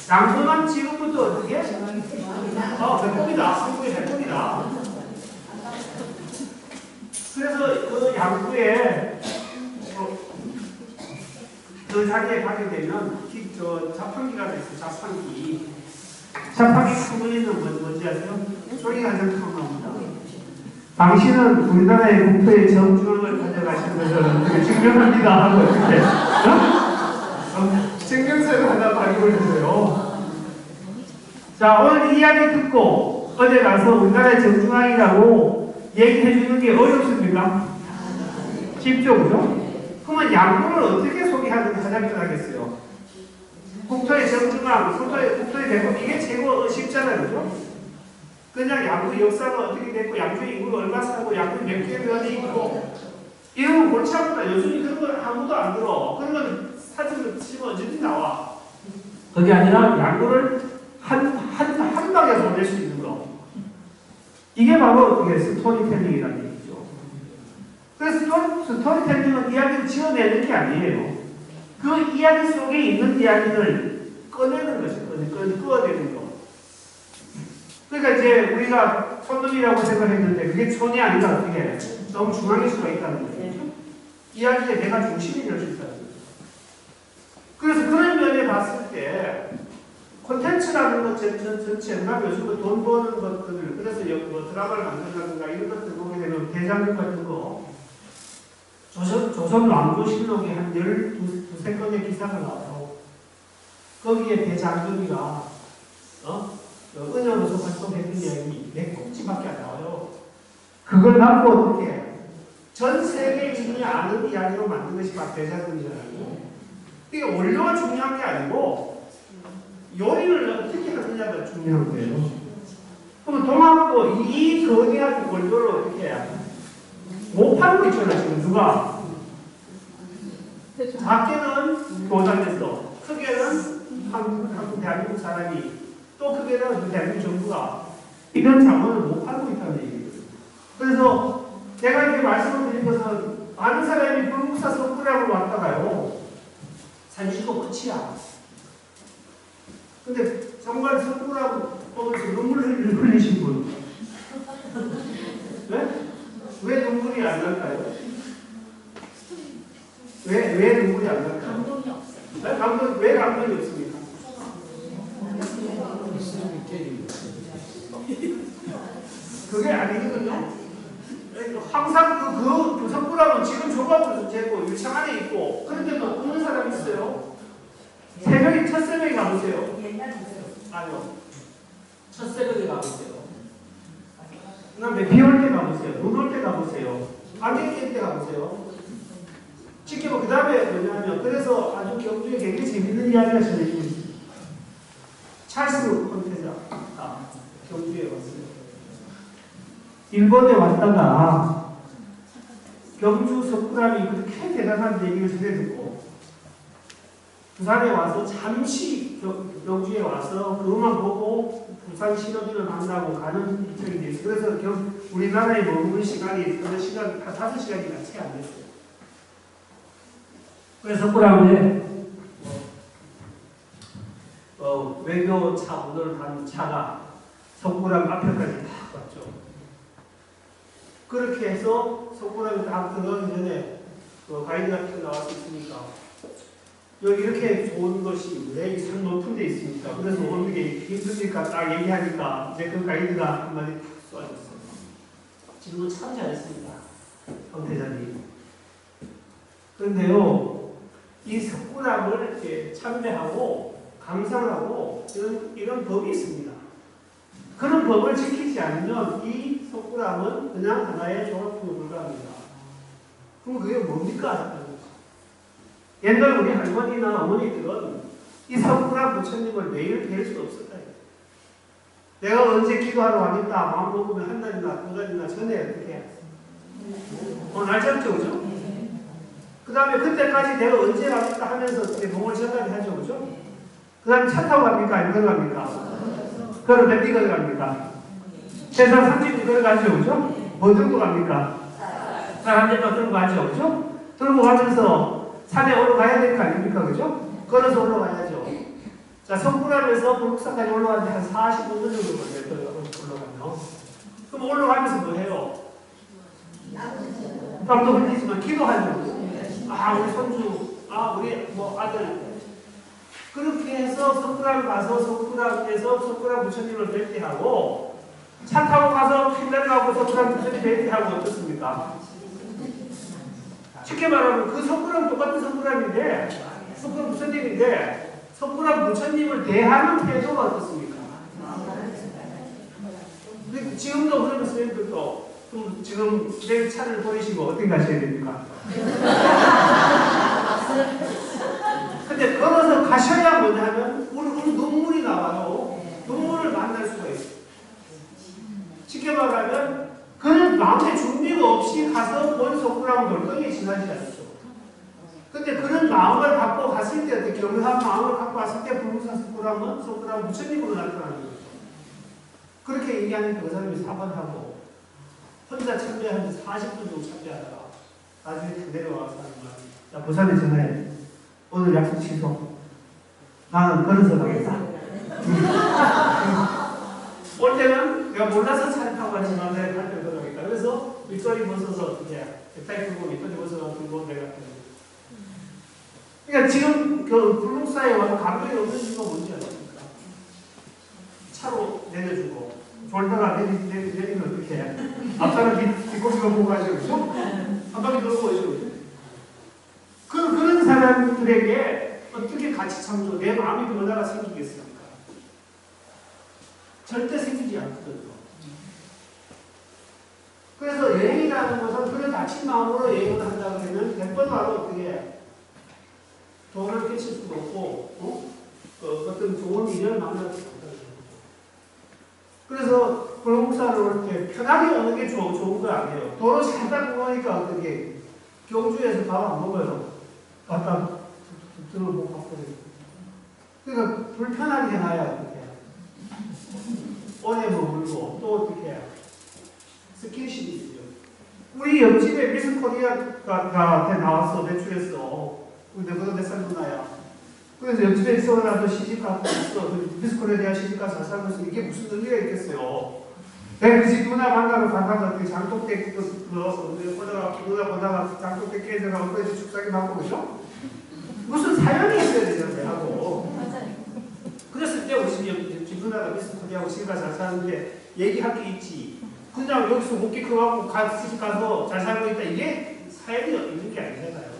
양구만 지금부터 어떻게? 배꼽이다. 한국의 배꼽이다. 그래서 그 양구에, 그 자리에 가게 되면, 자판기가 있어요. 자판기 크기는 뭔지 아세요? 소리가 가장 큰 겁니다. 당신은 우리나라의 국토의 정중앙을 가져가신 것을 증명합니다 하고 이렇게 증명서를 하나 발굴했어요. 자, 오늘 이 이야기 듣고 어제 가서 우리나라의 정중앙이라고 얘기해 주는 게 어렵습니까? 쉽죠, 그죠? 그러면 양구를 어떻게 소개하는 게 가장 편하겠어요? 국토의 정중앙, 국토의 배꼽, 이게 최고 쉽잖아요, 그죠? 그냥 양구 역사가 어떻게 됐고, 양주의 인구가 얼마 사고, 양구 몇 개의 면이 있고, 이런 거 골치 아프다. 요즘 그런 걸 아무도 안 들어. 그러면 사진을 치면 언제든지 나와. 그게 아니라 양구를 한 방에 보낼 수 있는 거. 이게 바로 어떻게 스토리텔링이라는 얘기죠. 그래서 스토리텔링은 이야기를 지어내는 게 아니에요. 그 이야기 속에 있는 이야기를 꺼내는 것이죠. 꺼내는 거. 그러니까 이제 우리가 촌놈이라고 생각했는데 그게 촌이 아니라 어떻게 너무 중앙일 수가 있다는 거예요. 이야기에 내가 중심이 될 수 있다는 거예요. 그래서 그런 면에 봤을 때 콘텐츠라는 것 전체, 요즘 돈 버는 것들, 그래서 뭐 드라마를 만든다든가 이런 것들 보게 되면 대장금 같은 거, 조선 왕조실록에 한 12-13건의 기사가 나와요. 거기에 대장금이가 은연으로 활동했던 이야기 4꼭지밖에 안 나와요. 그걸 갖고 어떻게 전 세계인이 아는 이야기로 만든 것이 막 대장금이잖아요. 그러니까 원료가 중요한 게 아니고 요리를 어떻게 하느냐가 중요한 거예요. 그럼 동학도 이 거대한 원료를 어떻게 해야 못 팔고 있잖아, 지금 누가. 작게는 교단에서, 크게는 한국 대한민국 사람이, 또 크게는 대한민국 정부가 이런 자원을 못 팔고 있다는 얘기예요. 그래서 제가 이렇게 말씀을 드린 것은 많은 사람이 불국사 석굴암을 왔다가요, 산시고 끝이야. 근데 정말 석굴암 보면서 눈물을 흘리신 분, 네? 왜 눈물이 안 날까요? 왜 눈물이 안 날까요? 감동이 없어요. 네? 왜 감동이 없습니까? 그게 아니거든요. 항상 그 석굴암은 지금 조각으로 재고 유창 안에 있고, 그런데도 없는 사람이 있어요. 새벽에 첫 새벽에 가보세요. 아니요. 첫 새벽에 가보세요. 그 다음에 비 올 때 가보세요. 눈 올 때 가보세요. 안개 낄 때 가보세요. 지켜보, 그 다음에 뭐냐면, 그래서 아주 경주에 굉장히 재밌는 이야기가 전해지고 있습니다. 찰스 콘테자가 경주에 왔어요. 일본에 왔다가 경주 석굴암이 그렇게 대단한 얘기를 전해 듣고, 부산에 와서 잠시 경주에 와서 그것만 보고 부산 신호비를 만나고 가는 일정이 됐어요. 그래서 우리나라에 머무는 시간이 어느 시간, 한 5시간이나 채 안 됐어요. 그래서 석굴암에 외교 레오 차 문을 닫는 차가 석굴암 앞에까지 다 왔죠. 그렇게 해서 석굴암에 다 들어가기 전에 가이드 같은 게 나와서 있으니까 여기 이렇게 좋은 것이 왜 산 높은 데 있습니까? 그래서 오는 게 힘드니까 딱 얘기하니까 이제 그 가이드가 한마디 탁 쏘아줬어요. 질문 참 잘했습니다. 황 대장님. 그런데요, 이 석굴암을 이렇게 참배하고 감상하고 이런 법이 있습니다. 그런 법을 지키지 않으면 이 석굴암은 그냥 하나의 종합품에 불과합니다. 그럼 그게 뭡니까? 옛날 우리 할머니나 어머니들은 이 석굴암 부처님을 매일 뵐 수 없었다. 내가 언제 기도하러 가겠다 마음 먹으면 한 달이나 두 달이나 전에 어떻게 날짜 잡죠, 그죠? 그 다음에 그때까지 내가 언제 가겠다 하면서 어떻게 몸을 전달이 하죠, 그죠? 그 다음에 차 타고 갑니까? 아니면 걸어갑니까? 그럼 몇 리 걸어갑니까? 최소한 30분 걸어가죠, 그죠? 뭐 들고 갑니까? 쌀 한 대만 들고 가죠, 그죠? 들고 가면서 산에 올라가야 될 거 아닙니까? 그죠? 걸어서 올라가야죠. 자, 석굴암에서 불국사까지 올라가는데 한 45분 정도 걸려요. 올라가면. 그럼 올라가면서 뭐 해요? 땀도 흘리지만 기도하죠. 아, 우리 손주, 아, 우리 뭐 아들. 그렇게 해서 석굴암 가서 석굴암에서 석굴암 부처님을 뵐때하고 차 타고 가서 필라를 가고 석굴암 부처님 뵐때하고 어떻습니까? 쉽게 말하면 그 석굴암 똑같은 석굴암인데 석굴암 부처님인데 석굴암 부처님을 대하는 태도가 어떻습니까? 지금도 그러면 선생님들도 지금 내일 차를 버리시고 어디 가셔야 됩니까? 근데 걸어서 가셔야 뭐냐면 우리 눈물이 나와요. 눈물을 만날 수가 있어요. 쉽게 말하면 그는 마음의 준비가 없이 가서 본 석굴암을 멀쩡히 지나지 않죠. 근데 그런 마음을 갖고 갔을 때, 어떻게 겸허한 마음을 갖고 갔을 때 불국사 석굴암은 석굴암 부처님으로 나타나는 거죠. 그렇게 얘기하니까 그 사람이 사반하고 혼자 참배한 지 40분 정도 참배하다가 나중에 내려와서 하는 거야. 야, 부산에 전화해. 오늘 약속 취소. 나는 걸어서 가겠다. 올 때는 내가 몰라서 차를 타고 가지만 내가 갈 때는 걸어가겠다. 그래서 윗소리 벗어서 어떻게 넥타이 풀고 윗소리 벗어서 들고 내가 그러니까 지금 그 불국사에 와서 감동이 없는 이유가 뭔지 아십니까? 차로 내려주고 졸다가 내리면 어떻게 해? 앞사람 뒷꼬리가 보고 가죠. 그죠? 한 바퀴 돌고 오죠. 그런 사람들에게 어떻게 같이 참죠? 내 마음이 변화가 생기겠습니까? 절대 생기지 않거든요. 그래서 여행이라는 것은 그런 다친 마음으로 여행을 한다고 하면 100번 와도 어떻게 돈을 끼칠 수도 없고 어떤 좋은 인연을 만날 수도 없다는 거죠. 그래서 불국사를 올 때 편하게 오는 게 좋은 거 아니에요. 도로 잘 닦고 오니까 어떻게 경주에서 밥 안 먹어요. 갖다 들어보고 바꿔요. 그러니까 불편하게 해놔야 어떻게 오래 머물고 또 어떻게 스킨십이 있어요. 우리 옆집에 미스 코리아가 나왔어. 배출했어. 근데 그거 몇 살 누나야. 그래서 옆집에 있어라도 시집가고 있어. 미스 코리아 시집가서 잘 살면서 이게 무슨 의미가 있겠어요. 내가 그 집 누나 만나러 가다가 그 장독대 누나 보다가 장독대 깨져가 엊그제 축사기 맞고 그죠? 무슨 사연이 있어야 되잖아요. 하고. 그랬을 때 우리 집 누나가 미스 코리아하고 시집가 잘 사는데 얘기할 게 있지. 그냥 여기서 목기 커갖고 시집가서 잘 살고 있다. 이게 사연이 있는 게 아니잖아요.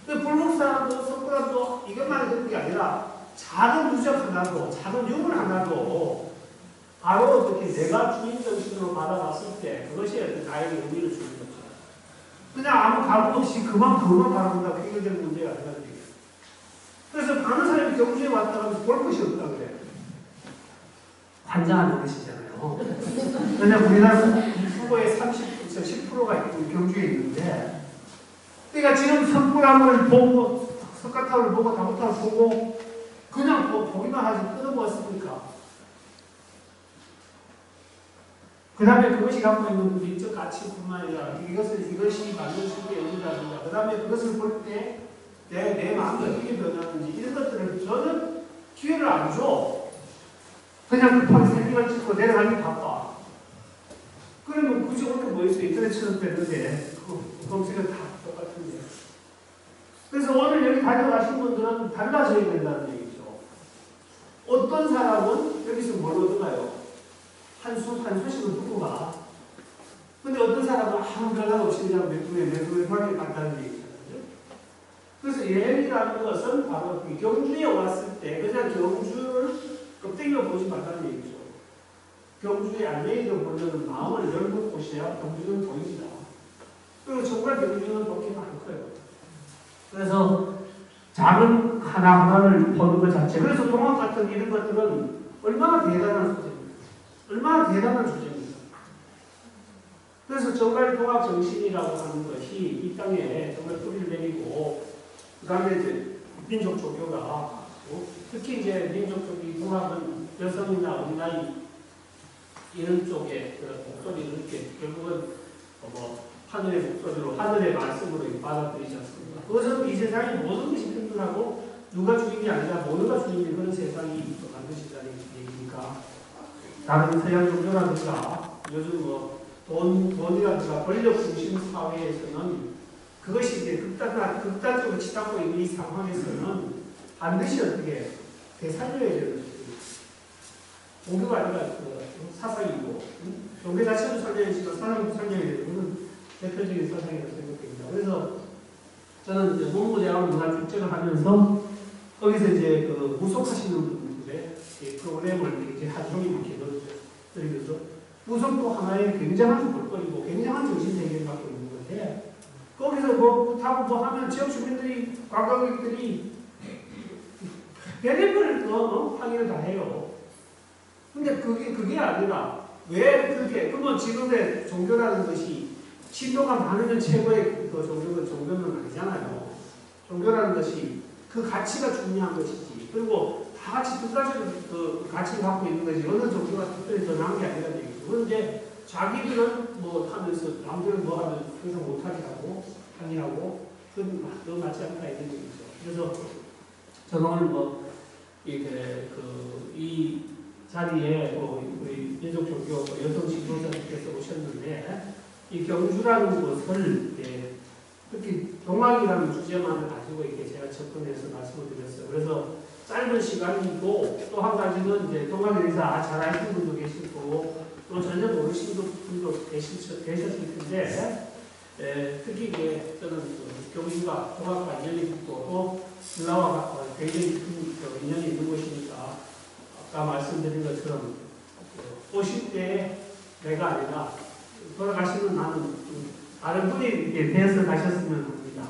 불국사도 석굴암도 이것만 그런 게 아니라 작은 누적 하나도 작은 유물 하나도 바로 어떻게 내가 주인 정신으로 받아봤을 때 그것이 나에게 의미를 주는 거죠. 그냥 아무 각오 없이 그만 바라본다고 해결되는 문제가 아니라는 얘기예요. 그래서 많은 사람이 경주에 왔다 가면서 볼 것이 없다 그래요. 환장한 것이잖아요. 왜냐하면 우리나라 인구의 10%가 경주에 있는데 그러니까 지금 석굴암을 보고 석가탑을 보고 다부탑을 보고 그냥 보기만 하지 뜯어보았습니까? 그 다음에 그것이 갖고 있는 민적 가치뿐만 아니라 이것이 만든 세계의 의미라든가 그 다음에 그것을 볼 때 내 마음이 어떻게 변하는지 이런 것들을 저는 기회를 안 줘. 그냥 급하게 사진만 찍고 내려가기 바빠. 그러면 굳이 오늘 뭐 있어? 인터넷 쳐도 되는데 검색은 다 똑같은데. 그래서 오늘 여기 다녀가신 분들은 달라져야 된다는 얘기죠. 어떤 사람은 여기서 뭘 얻어가요? 한 소식을 듣고 가. 근데 어떤 사람은 아무 변화 없이 그냥 매도에 확인 간다는 얘기잖아요. 그래서 여행이라는 것은 바로 경주에 왔을 때 그냥 경주를 껍데기로 보지 말라는 얘기죠. 경주의 알맹이로 보려는 마음을 열고 보셔야 경주는 보입니다. 그리고 정말 경주는 그렇게 많고요. 그래서 작은 하나하나를 보는 것 자체. 그래서 동학 같은 이런 것들은 얼마나 대단한 소재입니다. 얼마나 대단한 주제입니다. 그래서 정말 동학 정신이라고 하는 것이 이 땅에 정말 뿌리를 내리고, 그 다음에 이제 민족 조교가, 특히 이제 민족적인 동학은 여성이나 어린아이 이런 쪽에 그 목소리를 이렇게 결국은 하늘의 목소리로, 하늘의 말씀으로 받아들이지 않습니까? 그것은 이 세상의 모든 것이 평등하고 누가 주인이 아니라 모두가 주인인 그런 세상이 만드시다는 얘기니까. 다른 서양 종교라든가 요즘 돈이라든가 권력 중심 사회에서는 그것이 이제 극단적으로 치닫고 있는 이 상황에서는 반드시 어떻게 되살려야 되는 거죠. 종교가 아니라 사상이고, 종교 자체도 살려야지만 사상도 살려야 되는 그런 대표적인 사상이라고 생각됩니다. 그래서 저는 이제 문무대학 문화축제를 하면서 거기서 이제 그 무속하시는 분들의 프로그램을 이제 하루 종일 이렇게 넣어드리면서 무속도 하나의 굉장한 볼거리고 굉장한 정신세계를 갖고 있는 건데, 거기서 뭐 하면 지역 주민들이, 관광객들이 별의별 항의를 다 해요. 근데 그게 아니라 왜 그렇게, 그러면 지금의 종교라는 것이 신도가 많으면 최고의 종교는 아니잖아요. 종교라는 것이 그 가치가 중요한 것이지. 그리고 다 같이 끝까지 그 가치를 갖고 있는 것이 어느 종교가 특별히 더 나은 게 아니라는 얘기죠. 그런데 자기들은 뭐 하면서 남들은 뭐 하면 항상 못하게 하고 항의하고 그건 맞지 않다 이런 얘기죠. 그래서 저는 오늘 이 자리에 우리 민족종교 여성 지도자님께서 오셨는데, 이 경주라는 것을 특히 동학이라는 주제만을 가지고 이렇게 제가 접근해서 말씀을 드렸어요. 그래서 짧은 시간이고, 또 한 가지는 이제 동학에 대해서 잘 아시는 분도 계시고 또 전혀 모르시는 분도 계셨을 텐데, 특히 이제 저는 경주가 동학과 인연이 있고 또 신라와 굉장히 큰 인연이 있는 곳이니까 아까 말씀드린 것처럼 오실 때 내가 아니라 돌아가시는 나는 다른 분이 이렇게 되어서 가셨으면 합니다.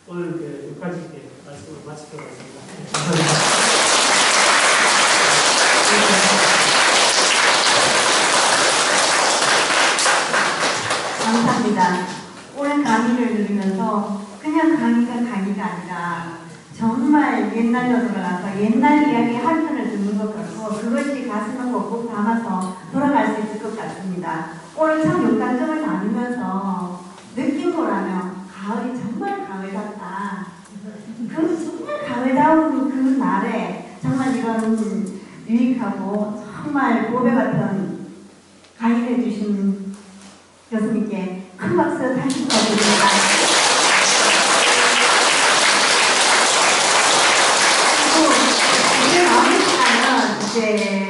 오늘 여기까지 말씀을 마치도록 하겠습니다. 감사합니다. 오늘 강의를 들으면서 그냥 강의가 아니라 정말 옛날로 돌아가서 옛날 이야기 한 편을 듣는 것 같고, 그것이 가슴을 꼭꼭 담아서 돌아갈 수 있을 것 같습니다. 오늘 참 육단정을 다니면서 느낀 거라면 가을이 정말 가을 같다. 그 정말 가을다운 그 날에 정말 이런 유익하고 정말 보배 같은 강의를 해주신 교수님께 큰 박수 다시 부탁드립니다. 그리고 이제 마무리 시간은 이제